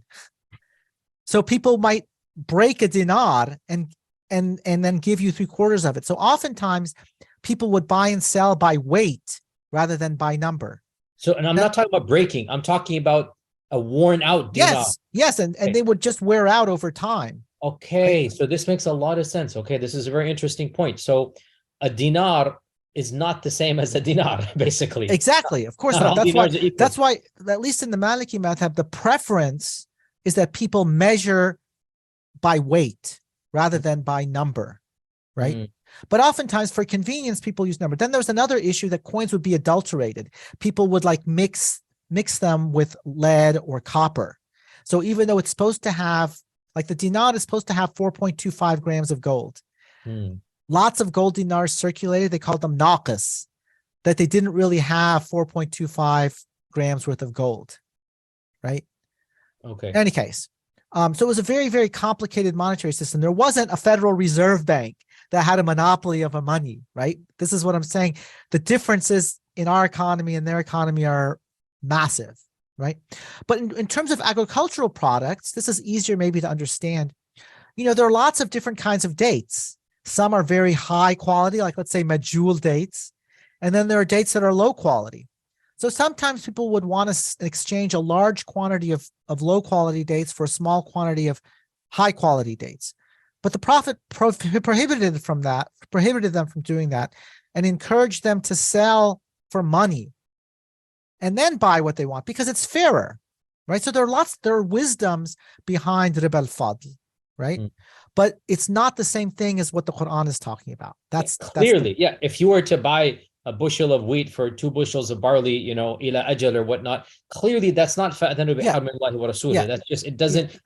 So people might break a dinar and then give you 3/4 of it. So oftentimes people would buy and sell by weight rather than by number. So, and I'm not talking about breaking. I'm talking about a worn out dinar. Yes, and they would just wear out over time. Okay, right? So this makes a lot of sense. Okay, this is a very interesting point. So a dinar is not the same as a dinar, basically. Exactly. Of course not. That's why, at least in the Maliki madhab, the preference is that people measure by weight rather than by number, right? Mm. But oftentimes for convenience, people use number. Then there's another issue that coins would be adulterated. People would like mix them with lead or copper. So even though it's supposed to have, like the dinar is supposed to have 4.25 grams of gold. Lots of gold dinars circulated. They called them naqis, that they didn't really have 4.25 grams worth of gold, right? Okay. In any case, so it was a very, very complicated monetary system. There wasn't a Federal Reserve Bank that had a monopoly of a money, right? This is what I'm saying. The differences in our economy and their economy are massive, right? But in terms of agricultural products, this is easier maybe to understand. There are lots of different kinds of dates. Some are very high quality, like let's say majul dates. And then there are dates that are low quality. So sometimes people would want to exchange a large quantity of low quality dates for a small quantity of high quality dates. But the Prophet prohibited them from doing that and encouraged them to sell for money and then buy what they want because it's fairer, right? So there are wisdoms behind Ribā al-Fadl, right? But it's not the same thing as what the Quran is talking about. That's clearly, if you were to buy a bushel of wheat for 2 bushels of barley, ila ajal or whatnot, clearly that's not fa'adhanu biharmillahi wa rasulih. That's just, it doesn't.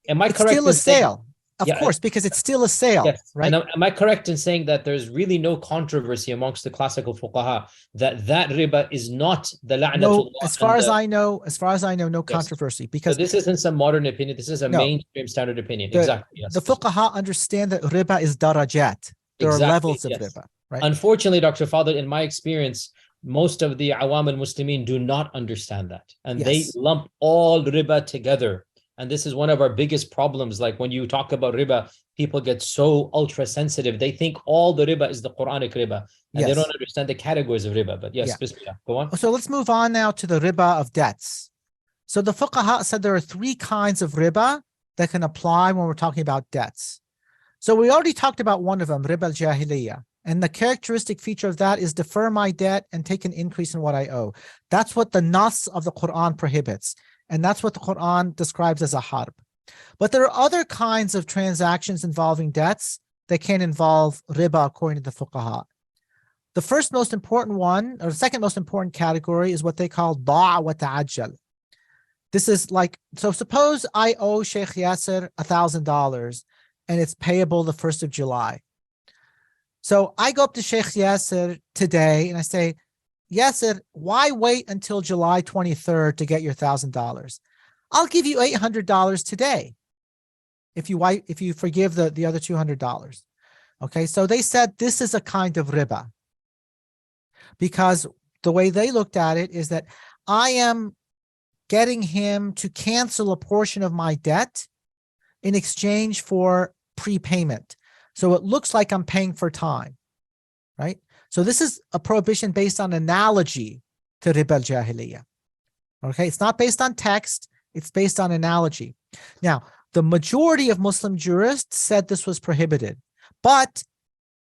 am I It's correct still a in saying, sale, of course, because it's still a sale, yes, right? and am I correct in saying that there's really no controversy amongst the classical fuqaha that riba is not the No, la'natullah as far and as the, I know, no yes. controversy, So because this isn't some modern opinion. This is a no, mainstream standard opinion. the Exactly. Yes. fuqaha understand that riba is darajat. There are Exactly. levels of Yes. riba, right? Unfortunately, Dr. Fadel, in my experience, most of the awam al-Muslimin do not understand that. And they Yes. lump all riba together. And this is one of our biggest problems. Like when you talk about riba, people get so ultra sensitive. They think all the riba is the Quranic riba. And they Yes. don't understand the categories of riba. But yes, Yeah. bismillah, go on. So let's move on now to the riba of debts. So the fuqaha said there are three kinds of riba that can apply when we're talking about debts. So we already talked about one of them, riba al-jahiliyyah. And the characteristic feature of that is defer my debt and take an increase in what I owe. That's what the nas of the Quran prohibits. And that's what the Quran describes as a harb. But there are other kinds of transactions involving debts that can involve riba according to the fuqaha. The first most important one, or the second most important category, is what they call da'a wa ta'ajjal. This is like, so suppose I owe Shaykh Yasir $1,000 and it's payable the 1st of July. So I go up to Shaykh Yasir today and I say, Yasir, why wait until July 23rd to get your $1,000? I'll give you $800 today if you forgive the other $200. Okay, so they said this is a kind of riba, because the way they looked at it is that I am getting him to cancel a portion of my debt in exchange for prepayment. So it looks like I'm paying for time, right? So this is a prohibition based on analogy to riba al-jahiliyyah. Okay, it's not based on text, it's based on analogy. Now, the majority of Muslim jurists said this was prohibited, but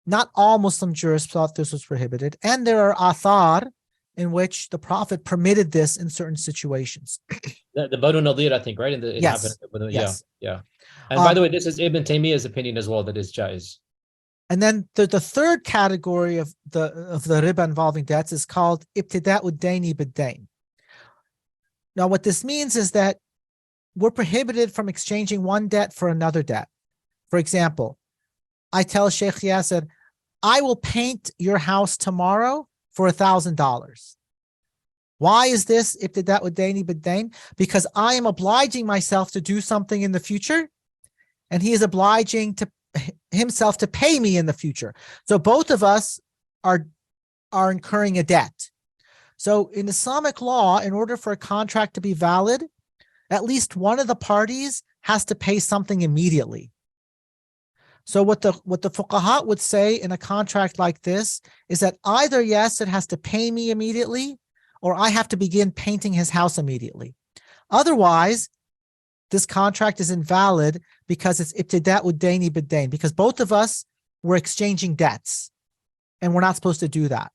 not all Muslim jurists thought this was prohibited. And there are athar in which the Prophet permitted this in certain situations. The Banu Nadir, I think, right? It Yes. happened. Yes. Yeah. And by the way, this is Ibn Taymiyyah's opinion as well, that is jaiz. And then the third category of the riba involving debts is called ibtida'u daini bid-dain. Now, what this means is that we're prohibited from exchanging one debt for another debt. For example, I tell Shaykh Yasir, I will paint your house tomorrow for $1,000. Why is this ibtida'u daini bid-dain? Because I am obliging myself to do something in the future, and he is obliging himself to pay me in the future. So both of us are incurring a debt. So in Islamic law, in order for a contract to be valid, at least one of the parties has to pay something immediately. So what the fuqaha would say in a contract like this is that either Yasir has to pay me immediately, or I have to begin painting his house immediately. Otherwise, this contract is invalid because it's ibtida'u daini bid-dain, because both of us were exchanging debts, and we're not supposed to do that.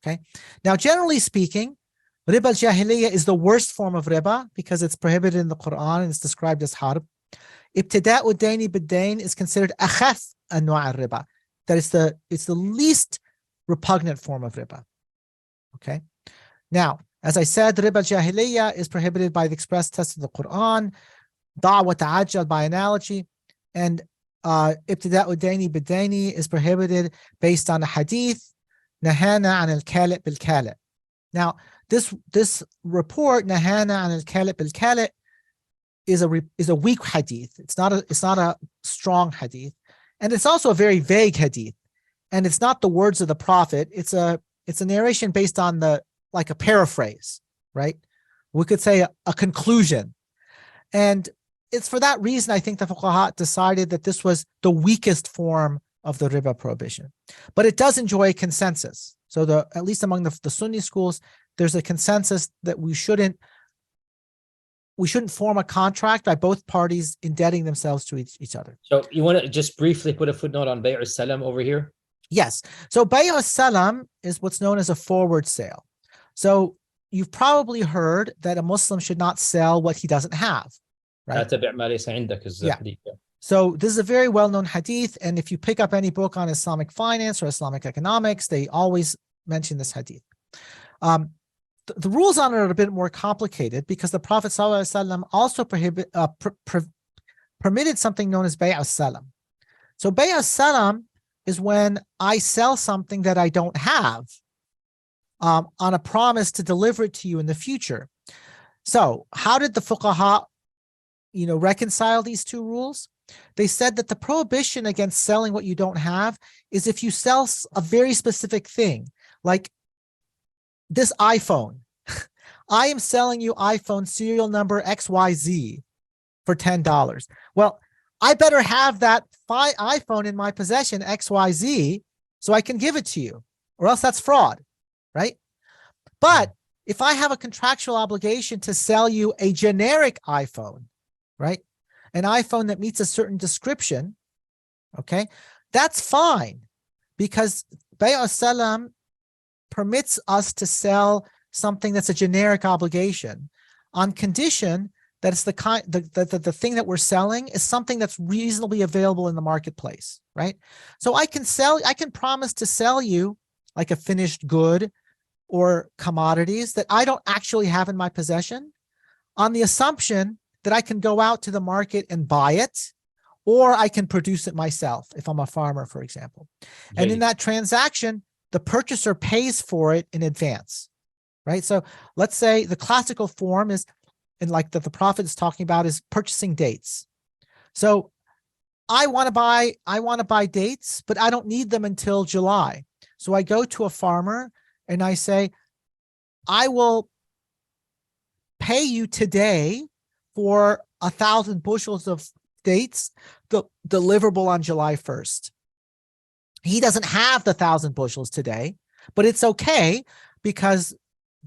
Okay. Now, generally speaking, riba al-jahiliyyah is the worst form of riba because it's prohibited in the Quran and it's described as harb. Ibtida'u daini bid-dain is considered akhaf anwa' al-riba. That is it's the least repugnant form of riba. Okay. Now, as I said, riba al-jahiliyyah is prohibited by the express text of the Quran, da' wa ta'ajjal by analogy, and ibtida'u daini bid-daini is prohibited based on a hadith, nahana an al-kali' bil-kali'. Now, this report, nahana an al-kali' bil-kali', is a weak hadith. It's not a strong hadith, and it's also a very vague hadith, and it's not the words of the Prophet. It's a narration based on like a paraphrase, right? We could say a conclusion, and it's for that reason I think the fuqaha decided that this was the weakest form of the riba prohibition, but it does enjoy a consensus. So at least among the Sunni schools, there's a consensus that we shouldn't form a contract by both parties indebting themselves to each other. So you want to just briefly put a footnote on Bay' al-Salam over here? Yes. So Bay' al-Salam is what's known as a forward sale. So you've probably heard that a Muslim should not sell what he doesn't have, right? Yeah. So this is a very well-known hadith, and if you pick up any book on Islamic finance or Islamic economics, they always mention this hadith. The rules on it are a bit more complicated because the Prophet ﷺ also permitted something known as Bay' al-Salam. So Bay' al-Salam is when I sell something that I don't have on a promise to deliver it to you in the future. So how did the fuqaha, reconcile these two rules? They said that the prohibition against selling what you don't have is if you sell a very specific thing, like this iPhone. I am selling you iPhone serial number XYZ for $10. Well, I better have that iPhone in my possession, XYZ, so I can give it to you, or else that's fraud, right? But if I have a contractual obligation to sell you a generic iPhone, right? An iPhone that meets a certain description, okay, that's fine, because Bay' al-Salam permits us to sell something that's a generic obligation on condition that it's the thing that we're selling is something that's reasonably available in the marketplace, right? So I can promise to sell you like a finished good or commodities that I don't actually have in my possession on the assumption that I can go out to the market and buy it, or I can produce it myself if I'm a farmer, for example. And in that transaction, the purchaser pays for it in advance, right? So let's say the classical form is, and like that the Prophet is talking about, is purchasing dates. So I want to buy dates, but I don't need them until July. So I go to a farmer and I say, I will pay you today for 1,000 bushels of dates deliverable on July 1st. He doesn't have the 1,000 bushels today, but it's okay because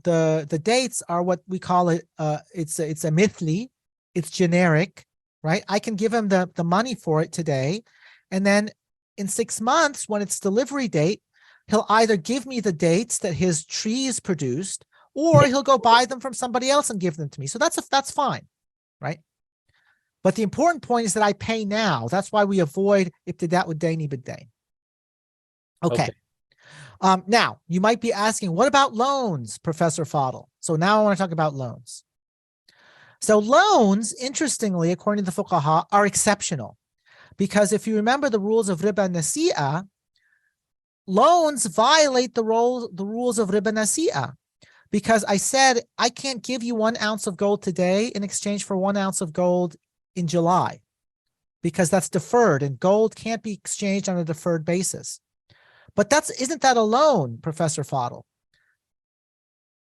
the dates are what we call it. It's a mithli, it's generic, right? I can give him the money for it today, and then in 6 months, when it's delivery date, he'll either give me the dates that his trees produced, or he'll go buy them from somebody else and give them to me. So that's fine, right? But the important point is that I pay now. That's why we avoid ibtidat with daini bid-dain. Okay. Now, you might be asking, what about loans, Professor Fadel? So now I want to talk about loans. So loans, interestingly, according to the fuqaha, are exceptional. Because if you remember the rules of Ribā Nasi'a, loans violate the rules of Ribā Nasi'a. Because I said, I can't give you 1 ounce of gold today in exchange for 1 ounce of gold in July, because that's deferred, and gold can't be exchanged on a deferred basis. But isn't that a loan, Professor Fadel?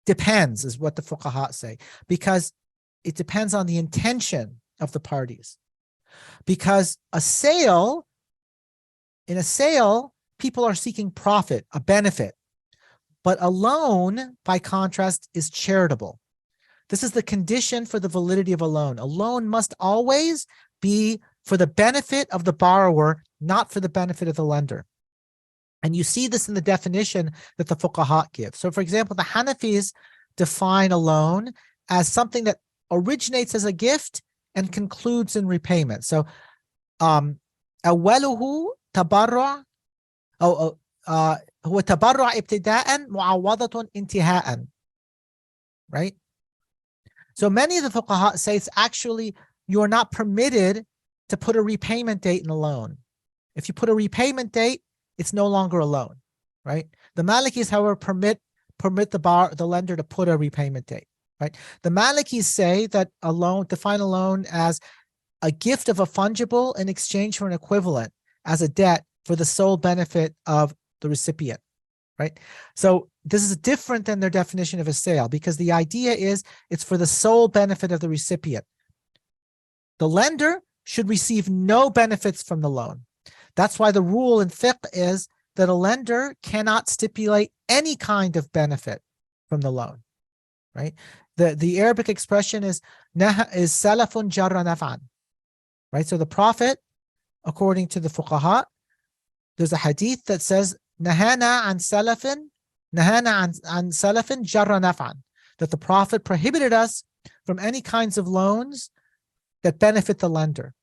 Depends, is what the fuqaha say, because it depends on the intention of the parties. Because in a sale, people are seeking profit, a benefit. But a loan, by contrast, is charitable. This is the condition for the validity of a loan. A loan must always be for the benefit of the borrower, not for the benefit of the lender. And you see this in the definition that the fuqaha give. So, for example, the Hanafis define a loan as something that originates as a gift and concludes in repayment. So, أوله تبرع أو هو تبرع ابتداء معوضة انتهاء. Right? So many of the fuqaha say it's actually, you are not permitted to put a repayment date in a loan. If you put a repayment date, it's no longer a loan, right? The Malikis, however, permit the lender to put a repayment date, right? The Malikis say that a loan, define a loan as a gift of a fungible in exchange for an equivalent as a debt for the sole benefit of the recipient, right? So this is different than their definition of a sale, because the idea is it's for the sole benefit of the recipient. The lender should receive no benefits from the loan. That's why the rule in fiqh is that a lender cannot stipulate any kind of benefit from the loan, right? The Arabic expression is salafun jarra naf'an, right? So the Prophet, according to the fuqaha, there's a hadith that says nahana an salafin jarra naf'an, that the Prophet prohibited us from any kinds of loans that benefit the lender.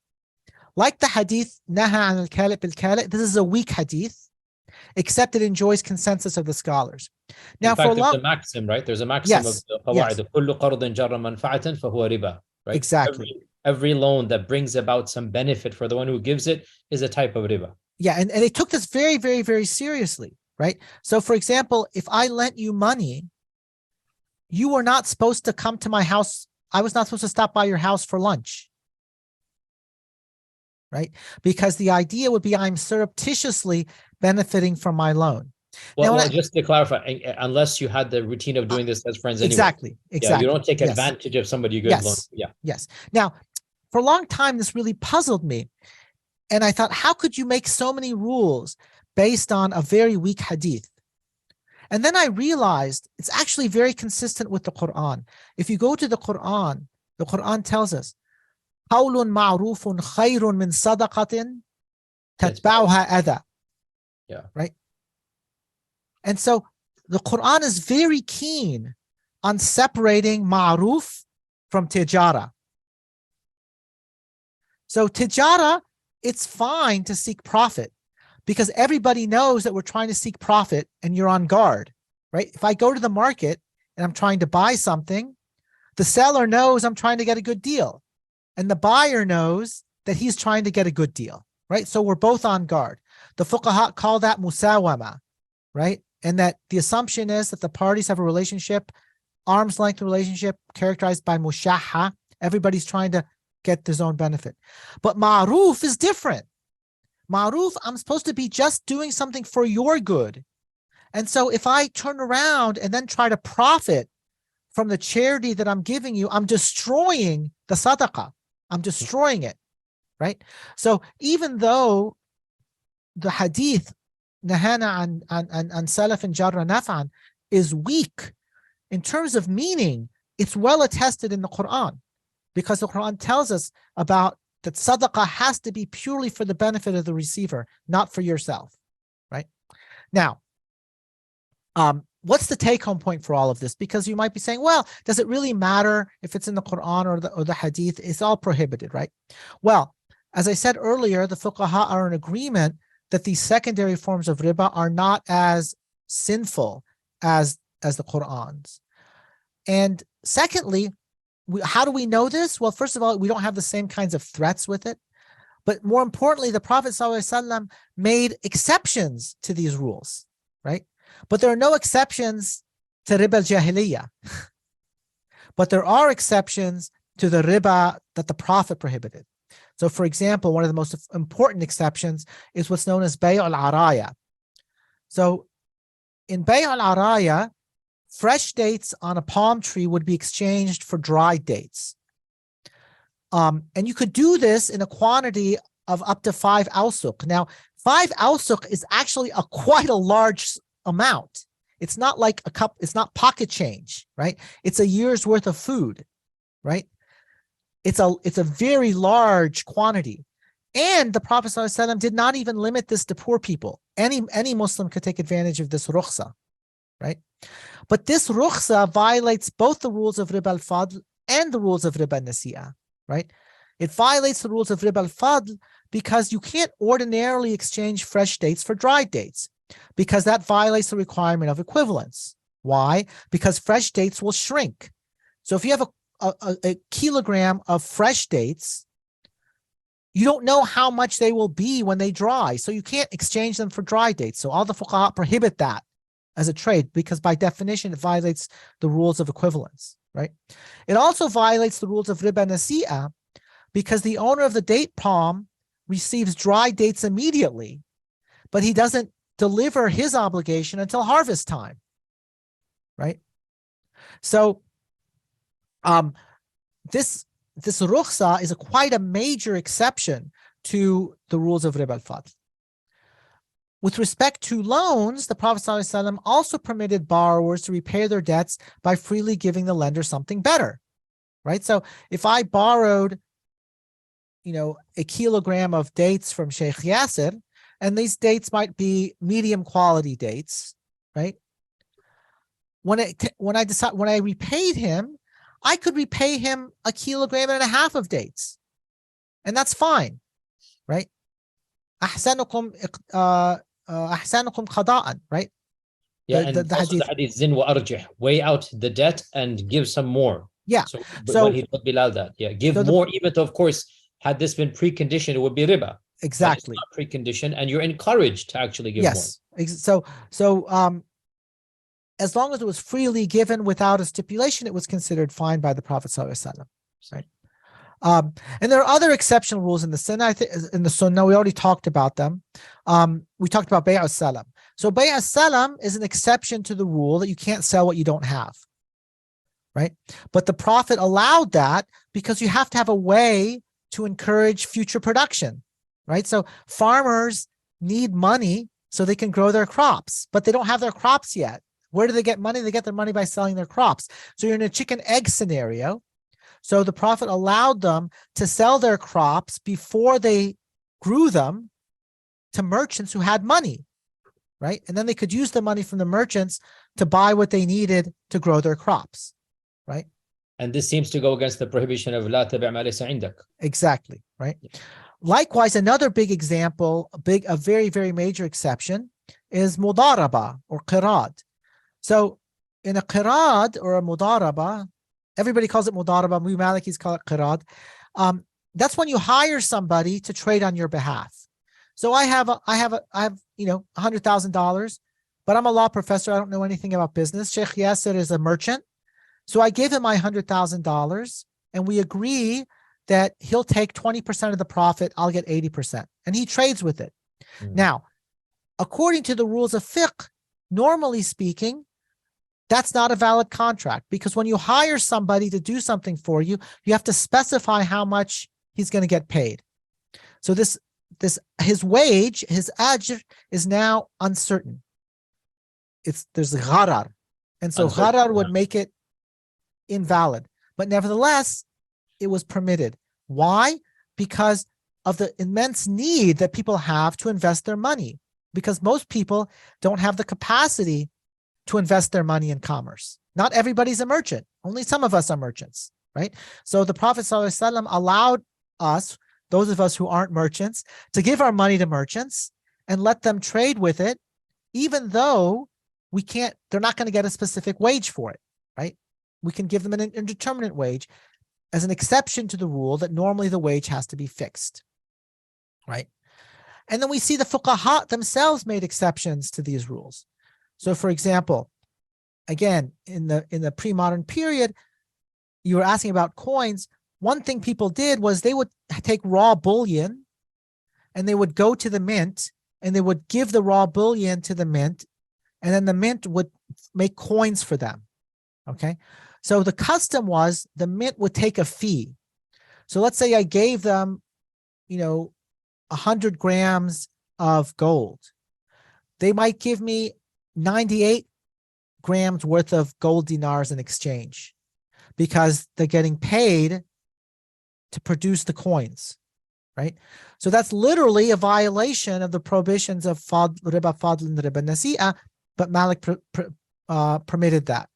Like the hadith naha an al-kali' bil-kali', this is a weak hadith, except it enjoys consensus of the scholars. Now, in fact, there's a maxim, right? There's a maxim of the qawaid, kullu qardin jarra manfa'atan fahuwa riba, right? Exactly. every loan that brings about some benefit for the one who gives it is a type of riba. Yeah, and they took this very, very, very seriously, right? So for example, if I lent you money, you were not supposed to come to my house. I was not supposed to stop by your house for lunch, right? Because the idea would be I'm surreptitiously benefiting from my loan. Well, just to clarify, unless you had the routine of doing this as friends anyway. Exactly. Yeah, you don't take advantage of somebody you give loan. Yeah. Yes. Now, for a long time, this really puzzled me. And I thought, how could you make so many rules based on a very weak hadith? And then I realized it's actually very consistent with the Quran. If you go to the Quran tells us, قَوْلٌ مَعْرُوفٌ خَيْرٌ مِنْ صَدَقَةٍ تَتْبَعُهَا أَذَى. Yeah. Right? And so the Quran is very keen on separating ma'ruf from tijara. So tijara, it's fine to seek profit because everybody knows that we're trying to seek profit and you're on guard, right? If I go to the market and I'm trying to buy something, the seller knows I'm trying to get a good deal. And the buyer knows that he's trying to get a good deal, right? So we're both on guard. The fuqaha call that musawama, right? And that the assumption is that the parties have a relationship, arm's length relationship characterized by mushaha. Everybody's trying to get his own benefit. But ma'ruf is different. Ma'ruf, I'm supposed to be just doing something for your good. And so if I turn around and then try to profit from the charity that I'm giving you, I'm destroying the sadaqah. I'm destroying it, right? So even though the hadith nahana an salaf and jarra naf'an is weak in terms of meaning, it's well attested in the Quran, because the Quran tells us about that sadaqah has to be purely for the benefit of the receiver, not for yourself, right? Now, what's the take-home point for all of this? Because you might be saying, well, does it really matter if it's in the Quran or the hadith? It's all prohibited, right? Well, as I said earlier, the fuqaha are in agreement that these secondary forms of riba are not as sinful as the Quran's. And secondly, how do we know this? Well, first of all, we don't have the same kinds of threats with it. But more importantly, the Prophet ﷺ made exceptions to these rules, right? But there are no exceptions to riba al-jahiliyyah. But there are exceptions to the riba that the Prophet prohibited. So for example, one of the most important exceptions is what's known as bay' al-araya. So in bay' al-araya, fresh dates on a palm tree would be exchanged for dried dates. And you could do this in a quantity of up to 5 awsuq. Now, 5 awsuq is actually quite a large amount. It's not like a cup, it's not pocket change, right? It's a year's worth of food, right? It's a very large quantity. And the Prophet ﷺ did not even limit this to poor people. Any Muslim could take advantage of this rukhsa, right? But this rukhsa violates both the rules of riba al-fadl and the rules of riba al-nasi'ah, right? It violates the rules of riba al-fadl because you can't ordinarily exchange fresh dates for dried dates, because that violates the requirement of equivalence. Why? Because fresh dates will shrink. So if you have a kilogram of fresh dates, you don't know how much they will be when they dry. So you can't exchange them for dry dates. So all the fuqaha prohibit that as a trade, because by definition, it violates the rules of equivalence, right? It also violates the rules of riba nasi'ah, because the owner of the date palm receives dry dates immediately, but he doesn't deliver his obligation until harvest time, right? So this rukhsa is quite a major exception to the rules of riba al-fadl. With respect to loans, the Prophet ﷺ also permitted borrowers to repay their debts by freely giving the lender something better, right? So if I borrowed, a kilogram of dates from Shaykh Yasir, and these dates might be medium quality dates, right? When I repaid him, I could repay him 1.5 kilograms of dates, and that's fine, right? Ahsanukum qada'an, right? Yeah, and the hadith zin wa arjih, weigh out the debt and give some more. Yeah. So when he told Bilal that, give more, even though, of course, had this been preconditioned, it would be riba. Exactly. But it's not preconditioned, and you're encouraged to actually give more. Yes. As long as it was freely given without a stipulation, it was considered fine by the Prophet ﷺ, right? And there are other exceptional rules in the Sunnah. In the Sunnah, we already talked about them. We talked about Bay' as-Salam. So Bay' as-Salam is an exception to the rule that you can't sell what you don't have, right? But the Prophet allowed that because you have to have a way to encourage future production, right? So farmers need money so they can grow their crops, but they don't have their crops yet. Where do they get money? They get their money by selling their crops. So you're in a chicken egg scenario. So the Prophet allowed them to sell their crops before they grew them to merchants who had money, right? And then they could use the money from the merchants to buy what they needed to grow their crops, right? And this seems to go against the prohibition of la tabi' ma laysa indak. Exactly, right? Likewise, another big example, a very, very major exception is mudaraba or qirad. So in a qirad or a mudaraba, everybody calls it mudaraba, we Malikis call it qirad. That's when you hire somebody to trade on your behalf. So I have $100,000, but I'm a law professor. I don't know anything about business. Shaykh Yasir is a merchant. So I give him my $100,000 and we agree that he'll take 20% of the profit. I'll get 80%. And he trades with it. Now, according to the rules of fiqh, normally speaking, that's not a valid contract, because when you hire somebody to do something for you, you have to specify how much he's going to get paid. So his wage, his ajr is now uncertain. There's gharar. And so gharar would make it invalid. But nevertheless, it was permitted. Why? Because of the immense need that people have to invest their money. Because most people don't have the capacity to invest their money in commerce. Not everybody's a merchant. Only some of us are merchants, right? So the Prophet ﷺ allowed us, those of us who aren't merchants, to give our money to merchants and let them trade with it, even though they're not going to get a specific wage for it, right? We can give them an indeterminate wage as an exception to the rule that normally the wage has to be fixed, right? And then we see the fuqaha themselves made exceptions to these rules. So for example, again, in the pre-modern period, you were asking about coins. One thing people did was they would take raw bullion and they would go to the mint and they would give the raw bullion to the mint, and then the mint would make coins for them, okay? So the custom was the mint would take a fee. So let's say I gave them, 100 grams of gold. They might give me 98 grams worth of gold dinars in exchange because they're getting paid to produce the coins, right? So that's literally a violation of the prohibitions of Riba Fadl and Riba Nasi'a, but Malik permitted that.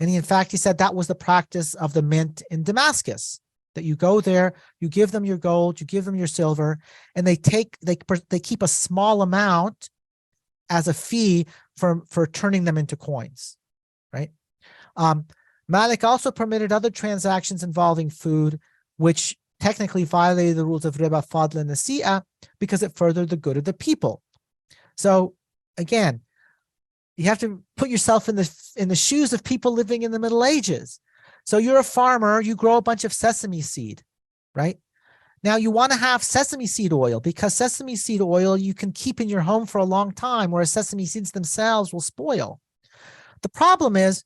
And in fact, he said that was the practice of the mint in Damascus, that you go there, you give them your gold, you give them your silver, and they keep a small amount as a fee for turning them into coins, right? Malik also permitted other transactions involving food, which technically violated the rules of Riba Fadl and Nasi'a because it furthered the good of the people. So again, you have to put yourself in the shoes of people living in the Middle Ages. So you're a farmer, you grow a bunch of sesame seed, right? Now you want to have sesame seed oil because sesame seed oil you can keep in your home for a long time, whereas sesame seeds themselves will spoil. The problem is,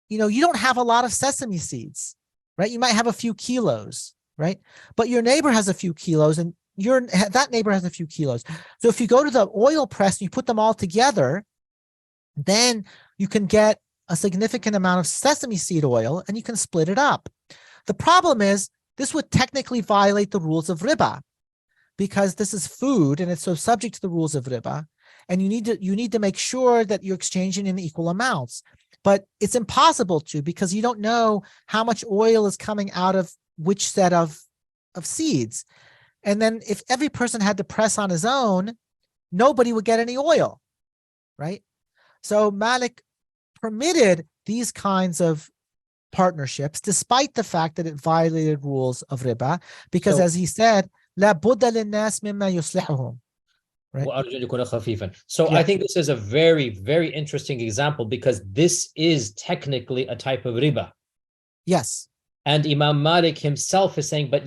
you don't have a lot of sesame seeds, right? You might have a few kilos, right? But your neighbor has a few kilos and that neighbor has a few kilos. So if you go to the oil press and you put them all together, then you can get a significant amount of sesame seed oil and you can split it up. The problem is this would technically violate the rules of riba because this is food and it's so subject to the rules of riba, and you need to make sure that you're exchanging in equal amounts. But it's impossible to, because you don't know how much oil is coming out of which set of seeds. And then if every person had to press on his own, nobody would get any oil, right? So Malik permitted these kinds of partnerships, despite the fact that it violated rules of riba, because So- as he said, لا بد للناس مما يصلحهم. Right? So Yeah. I think this is a very, very interesting example because this is technically a type of riba. Yes. And Imam Malik himself is saying, but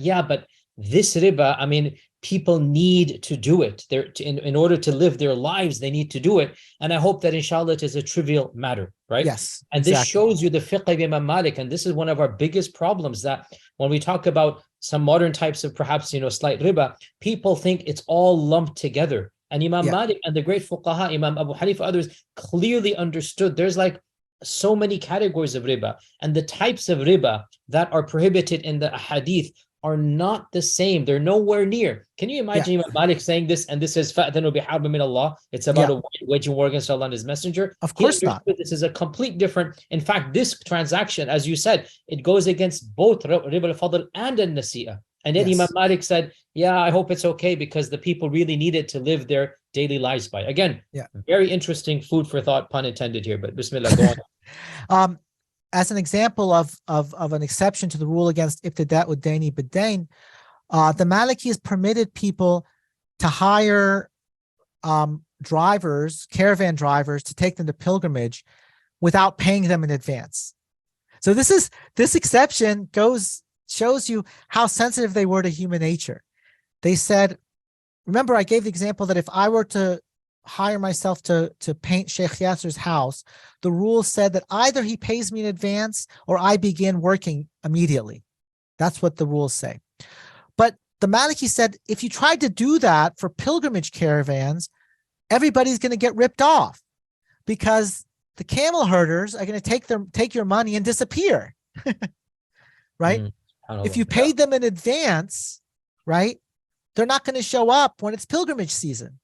this riba, I mean, people need to do it. In order to live their lives, they need to do it. And I hope that inshallah it is a trivial matter, right? Yes. And exactly. this shows you the fiqh of Imam Malik. And this is one of our biggest problems, that when we talk about some modern types of perhaps, slight riba, people think it's all lumped together. And Imam Malik and the great fuqaha, Imam Abu Hanifa, others clearly understood there's like so many categories of riba, and the types of riba that are prohibited in the hadith are not the same. They're nowhere near. Can you imagine Imam Malik saying this, and this is فَأْذَنُوا بِحَرْبٍ مِّنَ اللَّهِ? It's about a waging war against Allah and His Messenger. Of course not. This is a complete different. In fact, this transaction, as you said, it goes against both Riba al-Fadl and al-Nasi'ah. And then Imam Malik said, I hope it's okay because the people really need it to live their daily lives by. Again, very interesting food for thought, pun intended here, but Bismillah, go on. As an example of an exception to the rule against ibtidat ud-daini bid-dain, the Malikis permitted people to hire caravan drivers to take them to pilgrimage without paying them in advance. So this exception shows you how sensitive they were to human nature. They said, remember I gave the example that if I were to hire myself to paint Shaykh Yasir's house, the rule said that either he pays me in advance or I begin working immediately. That's what the rules say. But the Maliki said, if you tried to do that for pilgrimage caravans, everybody's going to get ripped off because the camel herders are going to take your money and disappear. Right? If you paid them in advance, right, they're not going to show up when it's pilgrimage season.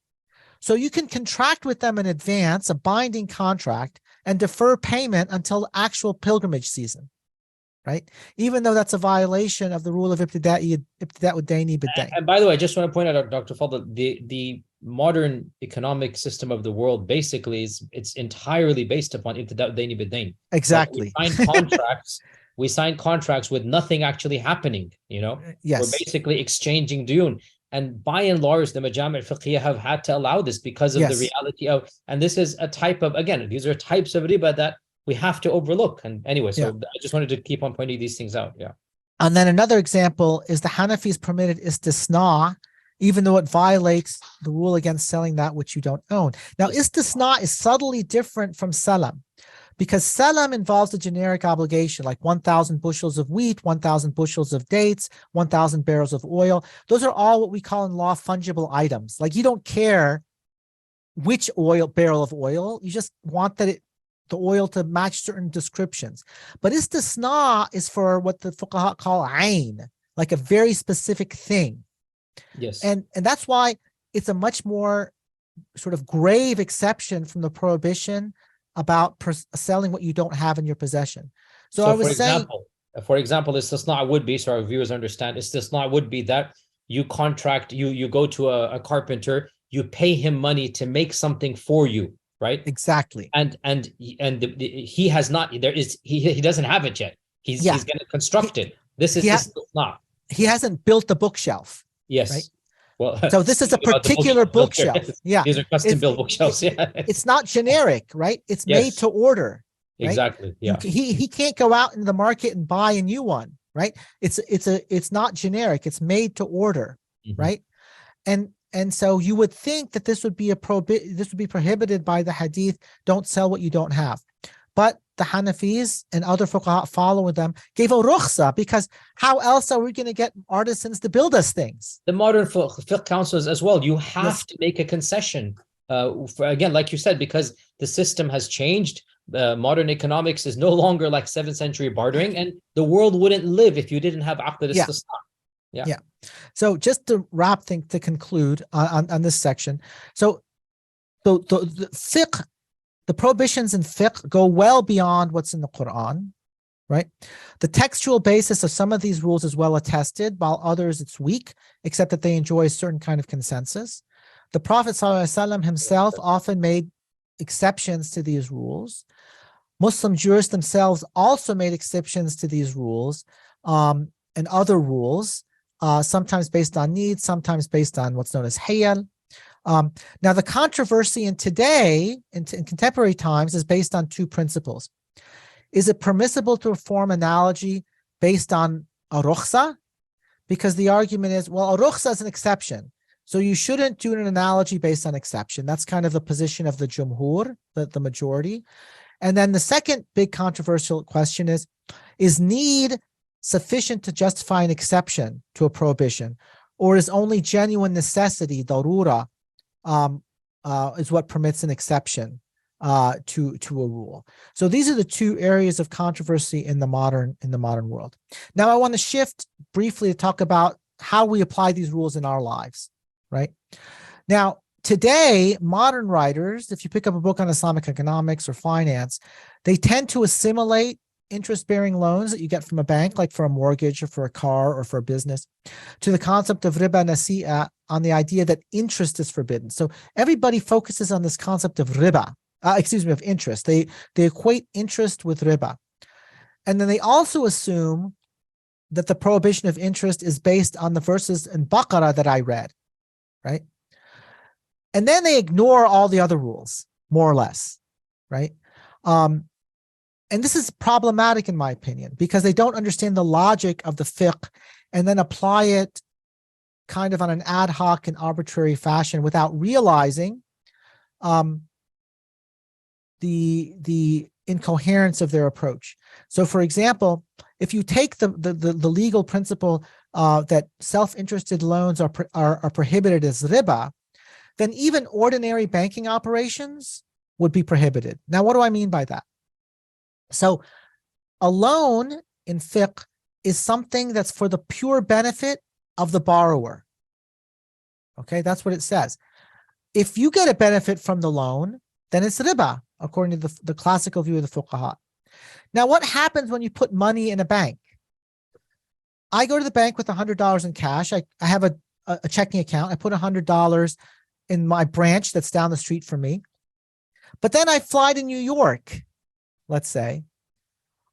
So you can contract with them in advance, a binding contract, and defer payment until actual pilgrimage season, right? Even though that's a violation of the rule of ibtidat ud-daini bid-dain. And by the way, I just want to point out, Dr. Fadel, the modern economic system of the world basically it's entirely based upon ibtidat ud-daini bid-dain. Exactly. We sign contracts with nothing actually happening, We're basically exchanging duyun. And by and large, the Majami' al-Fiqhiyya have had to allow this because of the reality of, and this is a type of, again, these are types of riba that we have to overlook. And anyway, so I just wanted to keep on pointing these things out. Yeah. And then another example is the Hanafis permitted istisna, even though it violates the rule against selling that which you don't own. Now, istisna is subtly different from salam, because salam involves a generic obligation like 1,000 bushels of wheat, 1,000 bushels of dates, 1,000 barrels of oil. Those are all what we call in law fungible items. Like you don't care which barrel of oil, you just want the oil to match certain descriptions. But istisna is for what the fuqaha call ayn, like a very specific thing. Yes. And that's why it's a much more sort of grave exception from the prohibition about selling what you don't have in your possession. So I was saying, for example, istisna would be, so our viewers understand, istisna would be that you contract, you go to a carpenter, you pay him money to make something for you, right? Exactly. And he has not, he doesn't have it yet. He's going to construct it. This is istisna. He hasn't built the bookshelf. Yes. Right? Well, so this is a particular bookshelf. Yeah, these are custom built bookshelves. It's not generic, right? It's made to order. Right? Exactly. Yeah. He can't go out in the market and buy a new one, right? It's not generic. It's made to order, right? And so you would think that this would be prohibited by the hadith. Don't sell what you don't have, but the Hanafis and other fuqaha following them gave a rukhsa, because how else are we going to get artisans to build us things? The modern fiqh councils as well, you have to make a concession. Again, like you said, because the system has changed. Modern economics is no longer like 7th century bartering, and the world wouldn't live if you didn't have aqd al-istisna. Yeah. So just to to conclude on this section. So the fiqh, the prohibitions in fiqh go well beyond what's in the Quran, right? The textual basis of some of these rules is well attested, while others it's weak, except that they enjoy a certain kind of consensus. The Prophet ﷺ himself often made exceptions to these rules. Muslim jurists themselves also made exceptions to these rules and other rules, sometimes based on need, sometimes based on what's known as hayal. Now, the controversy in contemporary times, is based on two principles. Is it permissible to form analogy based on a rukhsa? Because the argument is, well, a rukhsa is an exception, so you shouldn't do an analogy based on exception. That's kind of the position of the jumhur, the majority. And then the second big controversial question is need sufficient to justify an exception to a prohibition, or is only genuine necessity, darura, is what permits an exception to a rule? So these are the two areas of controversy in the modern world. Now I want to shift briefly to talk about how we apply these rules in our lives, right? Now, today, modern writers, if you pick up a book on Islamic economics or finance, they tend to assimilate interest-bearing loans that you get from a bank, like for a mortgage or for a car or for a business, to the concept of riba nasi'a, on the idea that interest is forbidden. So everybody focuses on this concept of riba, of interest. They equate interest with riba. And then they also assume that the prohibition of interest is based on the verses in Baqarah that I read, right? And then they ignore all the other rules, more or less, right? And this is problematic in my opinion, because they don't understand the logic of the fiqh and then apply it kind of on an ad hoc and arbitrary fashion without realizing the incoherence of their approach. So for example, if you take the legal principle that self-interested loans are prohibited as riba, then even ordinary banking operations would be prohibited. Now, what do I mean by that? So a loan in fiqh is something that's for the pure benefit of the borrower. Okay, that's what it says. If you get a benefit from the loan, then it's riba, according to the classical view of the fuqaha. Now, what happens when you put money in a bank? I go to the bank with $100 in cash. I have a checking account. I put $100 in my branch that's down the street from me. But then I fly to New York, let's say.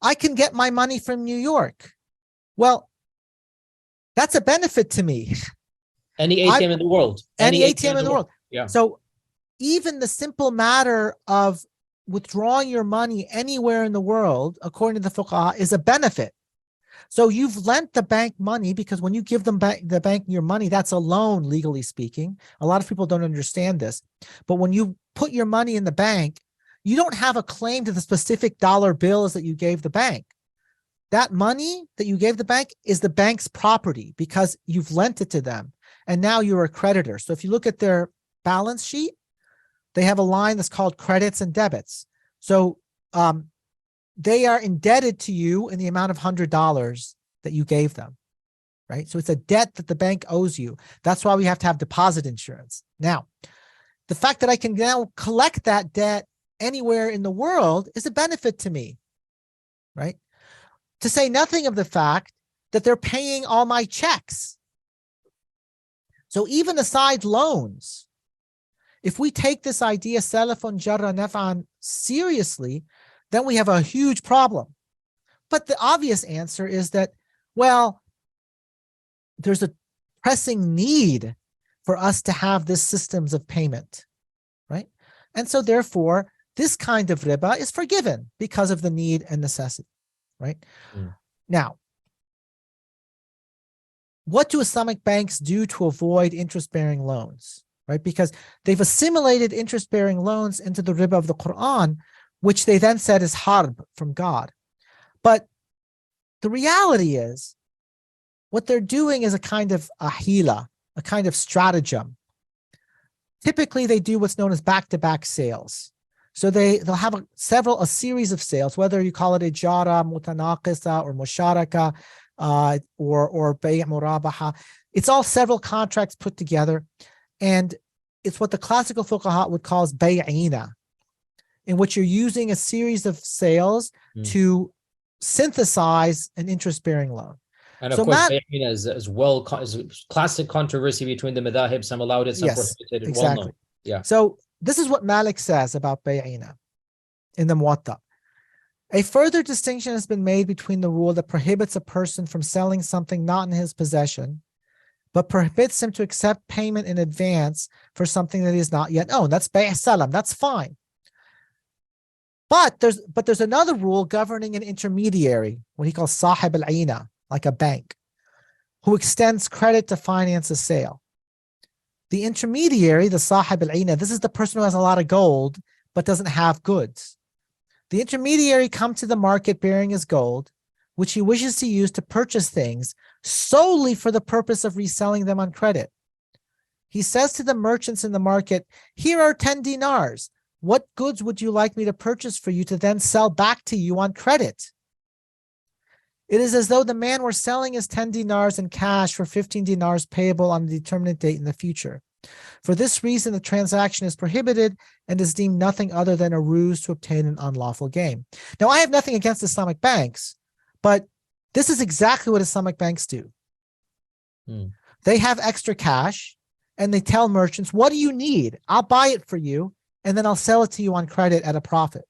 I can get my money from New York. Well, that's a benefit to me. Any ATM in the world. Any ATM in the world. Yeah. So even the simple matter of withdrawing your money anywhere in the world, according to the fuqaha, is a benefit. So you've lent the bank money, because when you give them the bank your money, that's a loan, legally speaking. A lot of people don't understand this. But when you put your money in the bank, you don't have a claim to the specific dollar bills that you gave the bank. That money that you gave the bank is the bank's property because you've lent it to them. And now you're a creditor. So if you look at their balance sheet, they have a line that's called credits and debits. So they are indebted to you in the amount of $100 that you gave them, right? So it's a debt that the bank owes you. That's why we have to have deposit insurance. Now, the fact that I can now collect that debt anywhere in the world is a benefit to me, right? To say nothing of the fact that they're paying all my checks. So even aside loans, if we take this idea salafun jarra naf'an seriously, then we have a huge problem. But the obvious answer is that, well, there's a pressing need for us to have this systems of payment, right? And so therefore, this kind of riba is forgiven because of the need and necessity, right? Mm. Now, what do Islamic banks do to avoid interest-bearing loans, right? Because they've assimilated interest-bearing loans into the riba of the Quran, which they then said is harb from God. But the reality is, what they're doing is a kind of ahila, a kind of stratagem. Typically, they do what's known as back-to-back sales. So they'll have a series of sales, whether you call it ijara, mutanaqisa, or musharaka, or bay' murabaha. It's all several contracts put together, and it's what the classical fuqaha would call as bay'ina, in which you're using a series of sales to synthesize an interest-bearing loan. And of course, bay'ina is classic controversy between the madhahib. Some allowed it, some prohibited it. Exactly. Well known. Yeah. So this is what Malik says about bay'ina in the Muwatta. A further distinction has been made between the rule that prohibits a person from selling something not in his possession, but prohibits him to accept payment in advance for something that he has not yet owned. That's bay' salam. That's fine. But there's another rule governing an intermediary, what he calls sahib al-aina, like a bank, who extends credit to finance a sale. The intermediary, the sahib al-aina, this is the person who has a lot of gold but doesn't have goods. The intermediary comes to the market bearing his gold, which he wishes to use to purchase things solely for the purpose of reselling them on credit. He says to the merchants in the market, "Here are 10 dinars. What goods would you like me to purchase for you to then sell back to you on credit?" It is as though the man were selling his 10 dinars in cash for 15 dinars payable on a determinate date in the future. For this reason, the transaction is prohibited and is deemed nothing other than a ruse to obtain an unlawful gain. Now, I have nothing against Islamic banks, but this is exactly what Islamic banks do. They have extra cash and they tell merchants, "What do you need? I'll buy it for you, and then I'll sell it to you on credit at a profit."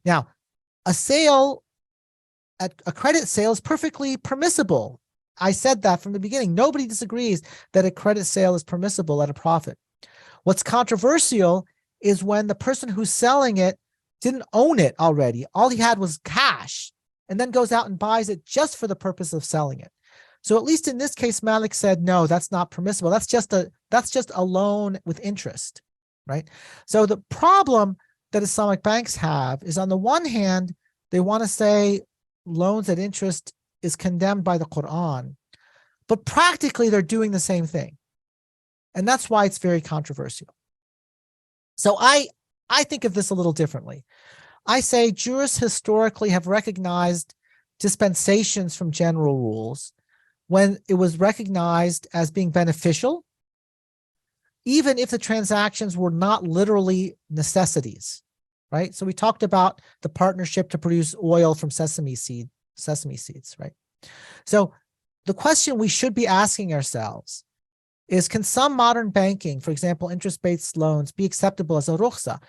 Now, a credit sale is perfectly permissible. I said that from the beginning. Nobody disagrees that a credit sale is permissible at a profit. What's controversial is when the person who's selling it didn't own it already. All he had was cash and then goes out and buys it just for the purpose of selling it. So at least in this case, Malik said, no, that's not permissible. That's just a loan with interest, right? So the problem that Islamic banks have is, on the one hand, they want to say loans at interest is condemned by the Quran, but practically they're doing the same thing. And that's why it's very controversial. So I think of this a little differently. I say jurists historically have recognized dispensations from general rules when it was recognized as being beneficial, even if the transactions were not literally necessities, right? So we talked about the partnership to produce oil from sesame seeds, right? So the question we should be asking ourselves is, can some modern banking, for example, interest-based loans, be acceptable as a rukhsa?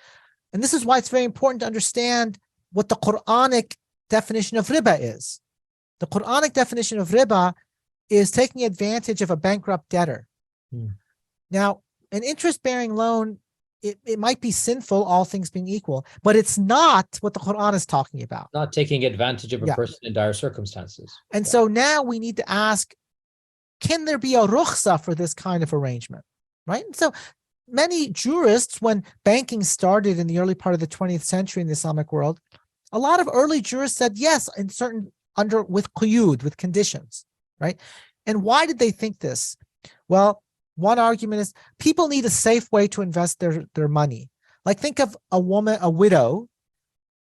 And this is why it's very important to understand what the Quranic definition of riba is. The Quranic definition of riba is taking advantage of a bankrupt debtor. Now, an interest-bearing loan, it might be sinful, all things being equal, but it's not what the Quran is talking about. Not taking advantage of a person in dire circumstances. And so now we need to ask, can there be a rukhsa for this kind of arrangement, right? And so many jurists, when banking started in the early part of the 20th century in the Islamic world, a lot of early jurists said yes, in certain with quyud, with conditions, right? And why did they think this? Well, one argument is people need a safe way to invest their money. Like, think of a woman, a widow,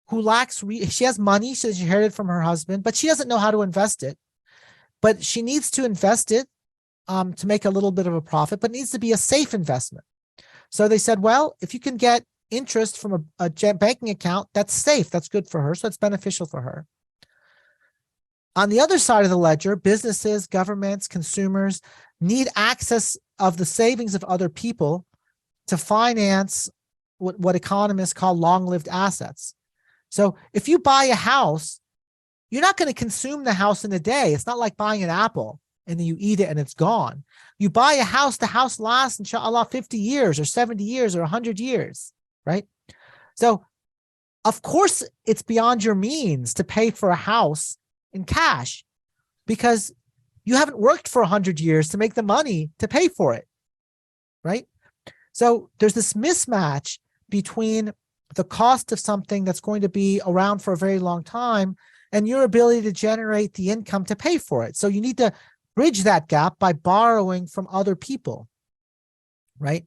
who lacks, she has money, she's inherited from her husband, but she doesn't know how to invest it. But she needs to invest it to make a little bit of a profit, but it needs to be a safe investment. So they said, well, if you can get interest from a banking account, that's safe, that's good for her, so it's beneficial for her. On the other side of the ledger, businesses, governments, consumers need access of the savings of other people to finance what economists call long-lived assets. So if you buy a house, you're not going to consume the house in a day. It's not like buying an apple and then you eat it and it's gone. You buy a house, the house lasts, inshallah, 50 years or 70 years or 100 years, right? So of course it's beyond your means to pay for a house in cash, because you haven't worked for 100 years to make the money to pay for it, right? So there's this mismatch between the cost of something that's going to be around for a very long time and your ability to generate the income to pay for it. So you need to bridge that gap by borrowing from other people, right?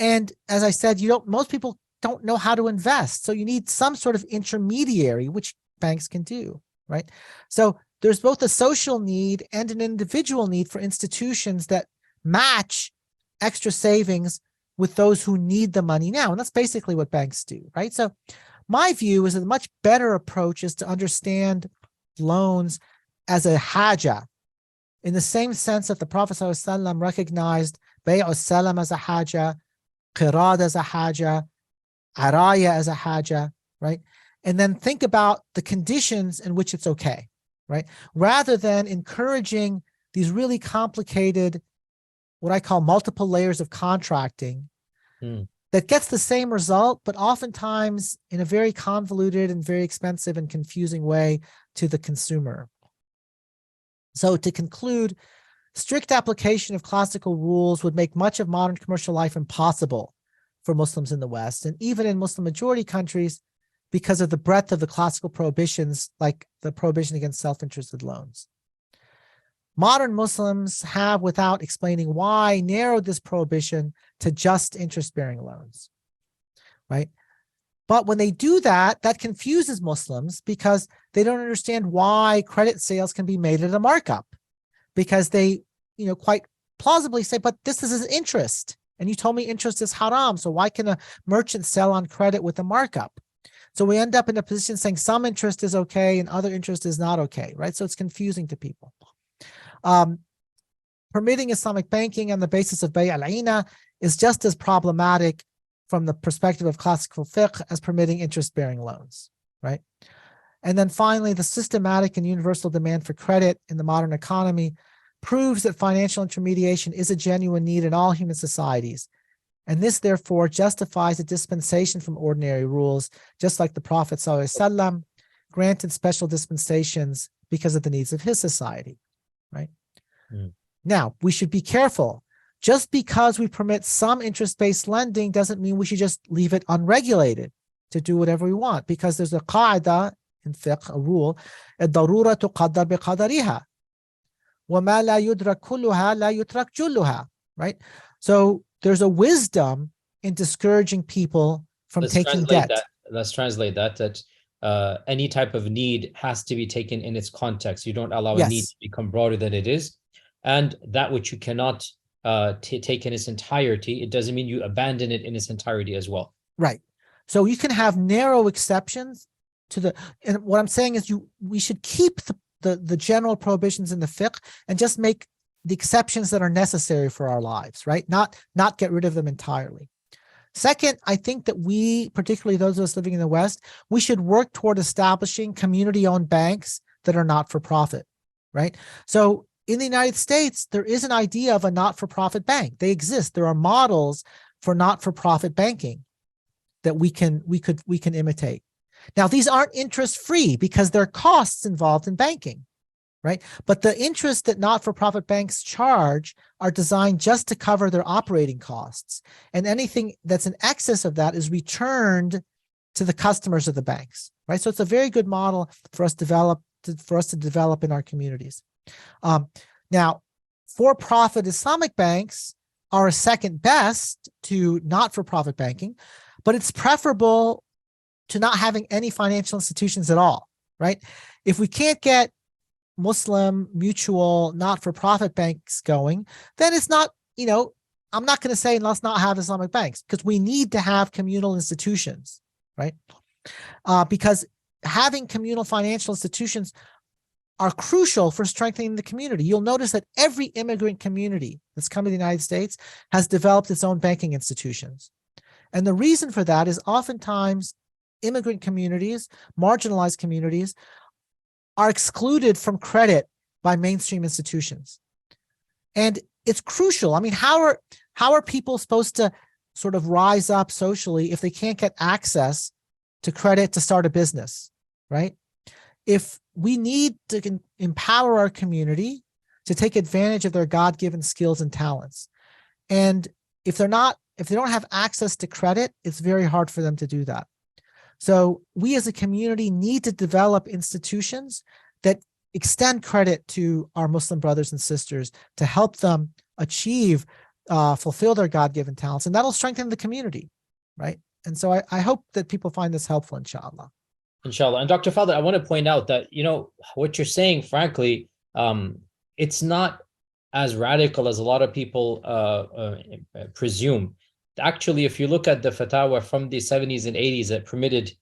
And as I said, most people don't know how to invest. So you need some sort of intermediary, which banks can do, right? So there's both a social need and an individual need for institutions that match extra savings with those who need the money now. And that's basically what banks do, right? So my view is that a much better approach is to understand loans as a haja, in the same sense that the Prophet ﷺ recognized bay'u salam as a haja, qirad as a haja, araya as a haja, right? and then think about the conditions in which it's okay, right? Rather than encouraging these really complicated, what I call multiple layers of contracting that gets the same result, but oftentimes in a very convoluted and very expensive and confusing way to the consumer. So to conclude, strict application of classical rules would make much of modern commercial life impossible for Muslims in the West, and even in Muslim majority countries, because of the breadth of the classical prohibitions, like the prohibition against self-interested loans. Modern Muslims have, without explaining why, narrowed this prohibition to just interest-bearing loans, right? But when they do that, that confuses Muslims because they don't understand why credit sales can be made at a markup, because they, quite plausibly say, but this is interest, and you told me interest is haram, so why can a merchant sell on credit with a markup? So we end up in a position saying some interest is okay and other interest is not okay, right? So it's confusing to people. Permitting Islamic banking on the basis of bay' al-ina is just as problematic from the perspective of classical fiqh as permitting interest-bearing loans, right? And then finally, the systematic and universal demand for credit in the modern economy proves that financial intermediation is a genuine need in all human societies. And this, therefore, justifies a dispensation from ordinary rules, just like the Prophet ﷺ granted special dispensations because of the needs of his society, right? Now, we should be careful. Just because we permit some interest-based lending doesn't mean we should just leave it unregulated to do whatever we want, because there's a qaida in fiqh, a rule, الضرورة تقدر بقدرها وما لا يدرك كلها لا يترك جلها, right? So there's a wisdom in discouraging people from taking debt. Let's translate that any type of need has to be taken in its context. You don't allow a need to become broader than it is. And that which you cannot take in its entirety, it doesn't mean you abandon it in its entirety as well. Right. So you can have narrow exceptions to the, and what I'm saying is we should keep the general prohibitions in the fiqh and just make the exceptions that are necessary for our lives, right? Not get rid of them entirely. Second, I think that we, particularly those of us living in the West, we should work toward establishing community-owned banks that are not-for-profit, right? So in the United States, there is an idea of a not-for-profit bank. They exist. There are models for not-for-profit banking that we can imitate. Now, these aren't interest-free because there are costs involved in banking, right? But the interest that not-for-profit banks charge are designed just to cover their operating costs. And anything that's in excess of that is returned to the customers of the banks, right? So it's a very good model for us to develop in our communities. Now, for-profit Islamic banks are a second best to not-for-profit banking, but it's preferable to not having any financial institutions at all, right? If we can't get Muslim mutual not-for-profit banks going, then it's not, I'm not going to say let's not have Islamic banks, because we need to have communal institutions, right? Because having communal financial institutions are crucial for strengthening the community. You'll notice that every immigrant community that's come to the United States has developed its own banking institutions. And the reason for that is oftentimes immigrant communities, marginalized communities, are excluded from credit by mainstream institutions. And it's crucial. I mean, how are people supposed to sort of rise up socially if they can't get access to credit to start a business, right? If we need to empower our community to take advantage of their God-given skills and talents. And if they don't have access to credit, it's very hard for them to do that. So we as a community need to develop institutions that extend credit to our Muslim brothers and sisters to help them achieve, fulfill their God-given talents, and that'll strengthen the community, right? And so I hope that people find this helpful, inshallah. Inshallah. And Dr. Fadel, I want to point out that, what you're saying, frankly, it's not as radical as a lot of people presume. Actually, if you look at the fatwa from the 70s and 80s that permitted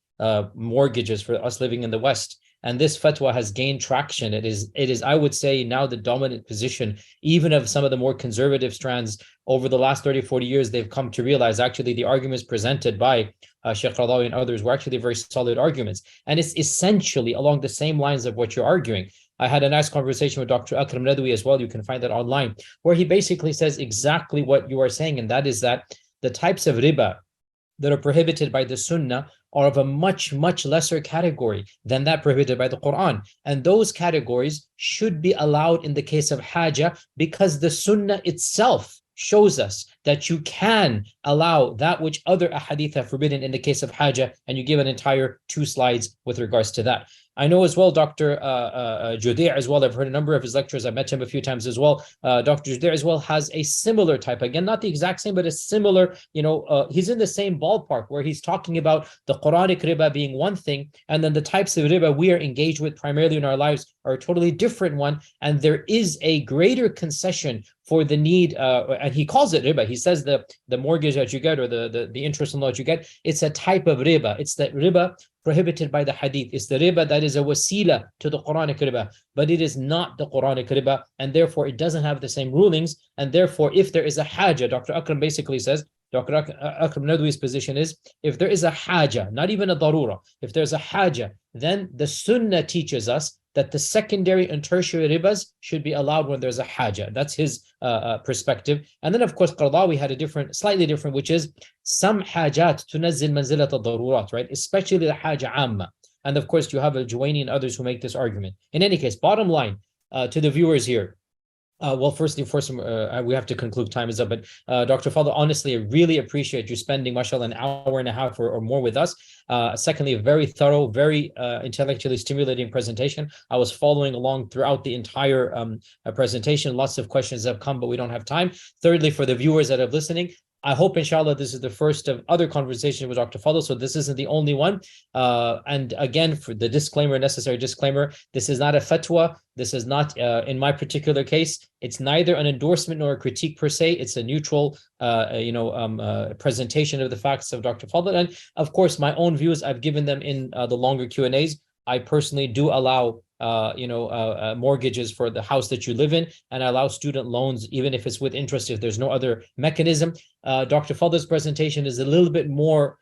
mortgages for us living in the West, And this fatwa has gained traction. It is, I would say, now the dominant position, even of some of the more conservative strands. Over the last 30, 40 years, they've come to realize actually the arguments presented by Shaykh Qadhi and others were actually very solid arguments. And it's essentially along the same lines of what you're arguing. I had a nice conversation with Dr. Akram Nadwi as well. You can find that online, where he basically says exactly what you are saying. And that is that the types of riba that are prohibited by the Sunnah are of a much, much lesser category than that prohibited by the Quran. And those categories should be allowed in the case of haja, because the Sunnah itself shows us that you can allow that which other ahadith have forbidden in the case of haja, and you give an entire 2 slides with regards to that. I know as well Dr. Judair as well. I've heard a number of his lectures. I've met him a few times as well. Dr. Judair as well has a similar type, again, not the exact same, but a similar, he's in the same ballpark where he's talking about the Quranic riba being one thing, and then the types of riba we are engaged with primarily in our lives are a totally different one. And there is a greater concession for the need, and he calls it riba. He says the mortgage that you get, or the interest on that you get, it's a type of riba. It's that riba prohibited by the hadith. It's the riba that is a wasila to the Quranic riba, but it is not the Quranic riba, and therefore it doesn't have the same rulings. And therefore, if there is a haja, Dr. Akram basically says, Dr. Akram Nadwi's position is, if there is a haja, not even a darura, if there's a haja, then the Sunnah teaches us that the secondary and tertiary ribas should be allowed when there's a haja. That's his perspective. And then, of course, Qardawi had a slightly different, which is some hajat tunazzil manzilat al-darurat, right? Especially the haja amma. And of course, you have Al-Juwayni and others who make this argument. In any case, bottom line to the viewers here, well, firstly, we have to conclude, time is up, but Dr. Fadel, honestly, I really appreciate you spending, mashallah, an hour and a half or more with us. Secondly, a very thorough, very intellectually stimulating presentation. I was following along throughout the entire presentation. Lots of questions have come, but we don't have time. Thirdly, for the viewers that are listening, I hope, inshallah, this is the first of other conversations with Dr. Fadel, so this isn't the only one. And again, for the necessary disclaimer, this is not a fatwa. This is not, in my particular case, it's neither an endorsement nor a critique per se. It's a neutral, presentation of the facts of Dr. Fadel. And of course, my own views, I've given them in the longer Q&As. I personally do allow mortgages for the house that you live in, and I allow student loans, even if it's with interest, if there's no other mechanism. Dr. Fadel's presentation is a little bit more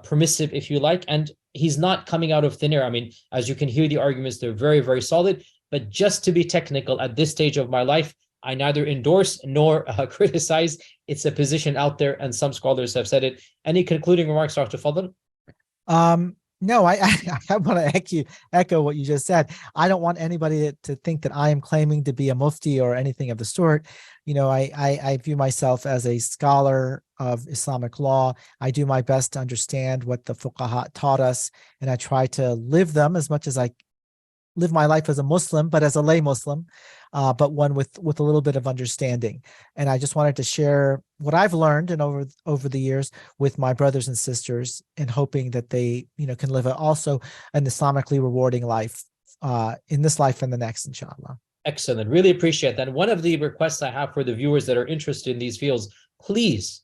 permissive, if you like, and he's not coming out of thin air. I mean, as you can hear the arguments, they're very, very solid. But just to be technical at this stage of my life, I neither endorse nor criticize. It's a position out there, and some scholars have said it. Any concluding remarks, Dr. Fadel? No, I want to echo what you just said. I don't want anybody to think that I am claiming to be a mufti or anything of the sort. I view myself as a scholar of Islamic law. I do my best to understand what the fuqaha taught us, and I try to live them as much as I live my life as a Muslim, but as a lay Muslim, but one with a little bit of understanding. And I just wanted to share what I've learned and over the years with my brothers and sisters, and hoping that they can live also an Islamically rewarding life in this life and the next, inshallah. Excellent. Really appreciate that. One of the requests I have for the viewers that are interested in these fields, please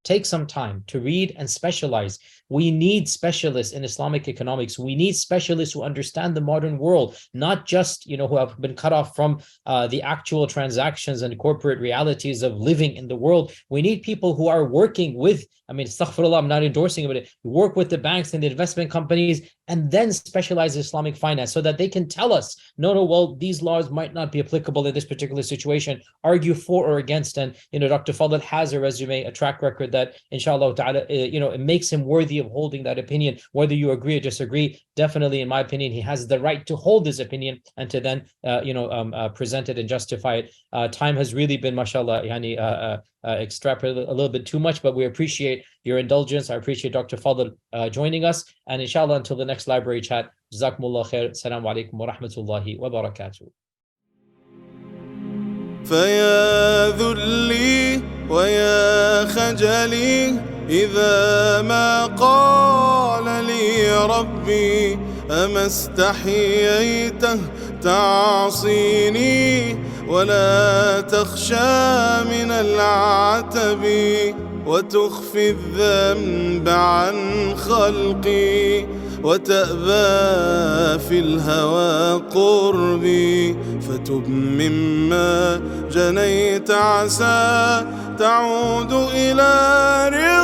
take some time to read and specialize. We need specialists in Islamic economics. We need specialists who understand the modern world, not just, who have been cut off from the actual transactions and corporate realities of living in the world. We need people who are working with, astaghfirullah, I'm not endorsing it, but work with the banks and the investment companies, and then specialize in Islamic finance so that they can tell us, well, these laws might not be applicable in this particular situation, argue for or against. And, Dr. Fadel has a resume, a track record that, inshallah ta'ala, it makes him worthy of holding that opinion. Whether you agree or disagree, definitely, in my opinion, he has the right to hold his opinion and to then, present it and justify it. Time has really been, mashallah, extrapolated a little bit too much, but we appreciate your indulgence. I appreciate Dr. Fadel joining us, and inshallah, until the next library chat, jazakumullah khair. Assalamu alaikum wa rahmatullahi wa barakatuh. فيا ذلي ويا خجلي إذا ما قال لي ربي أما استحييته تعصيني ولا تخشى من العتب وتخفي الذنب عن خلقي وتأبى في الهوى قربي، فتب مما جنيت عسى تعود إلى رضا.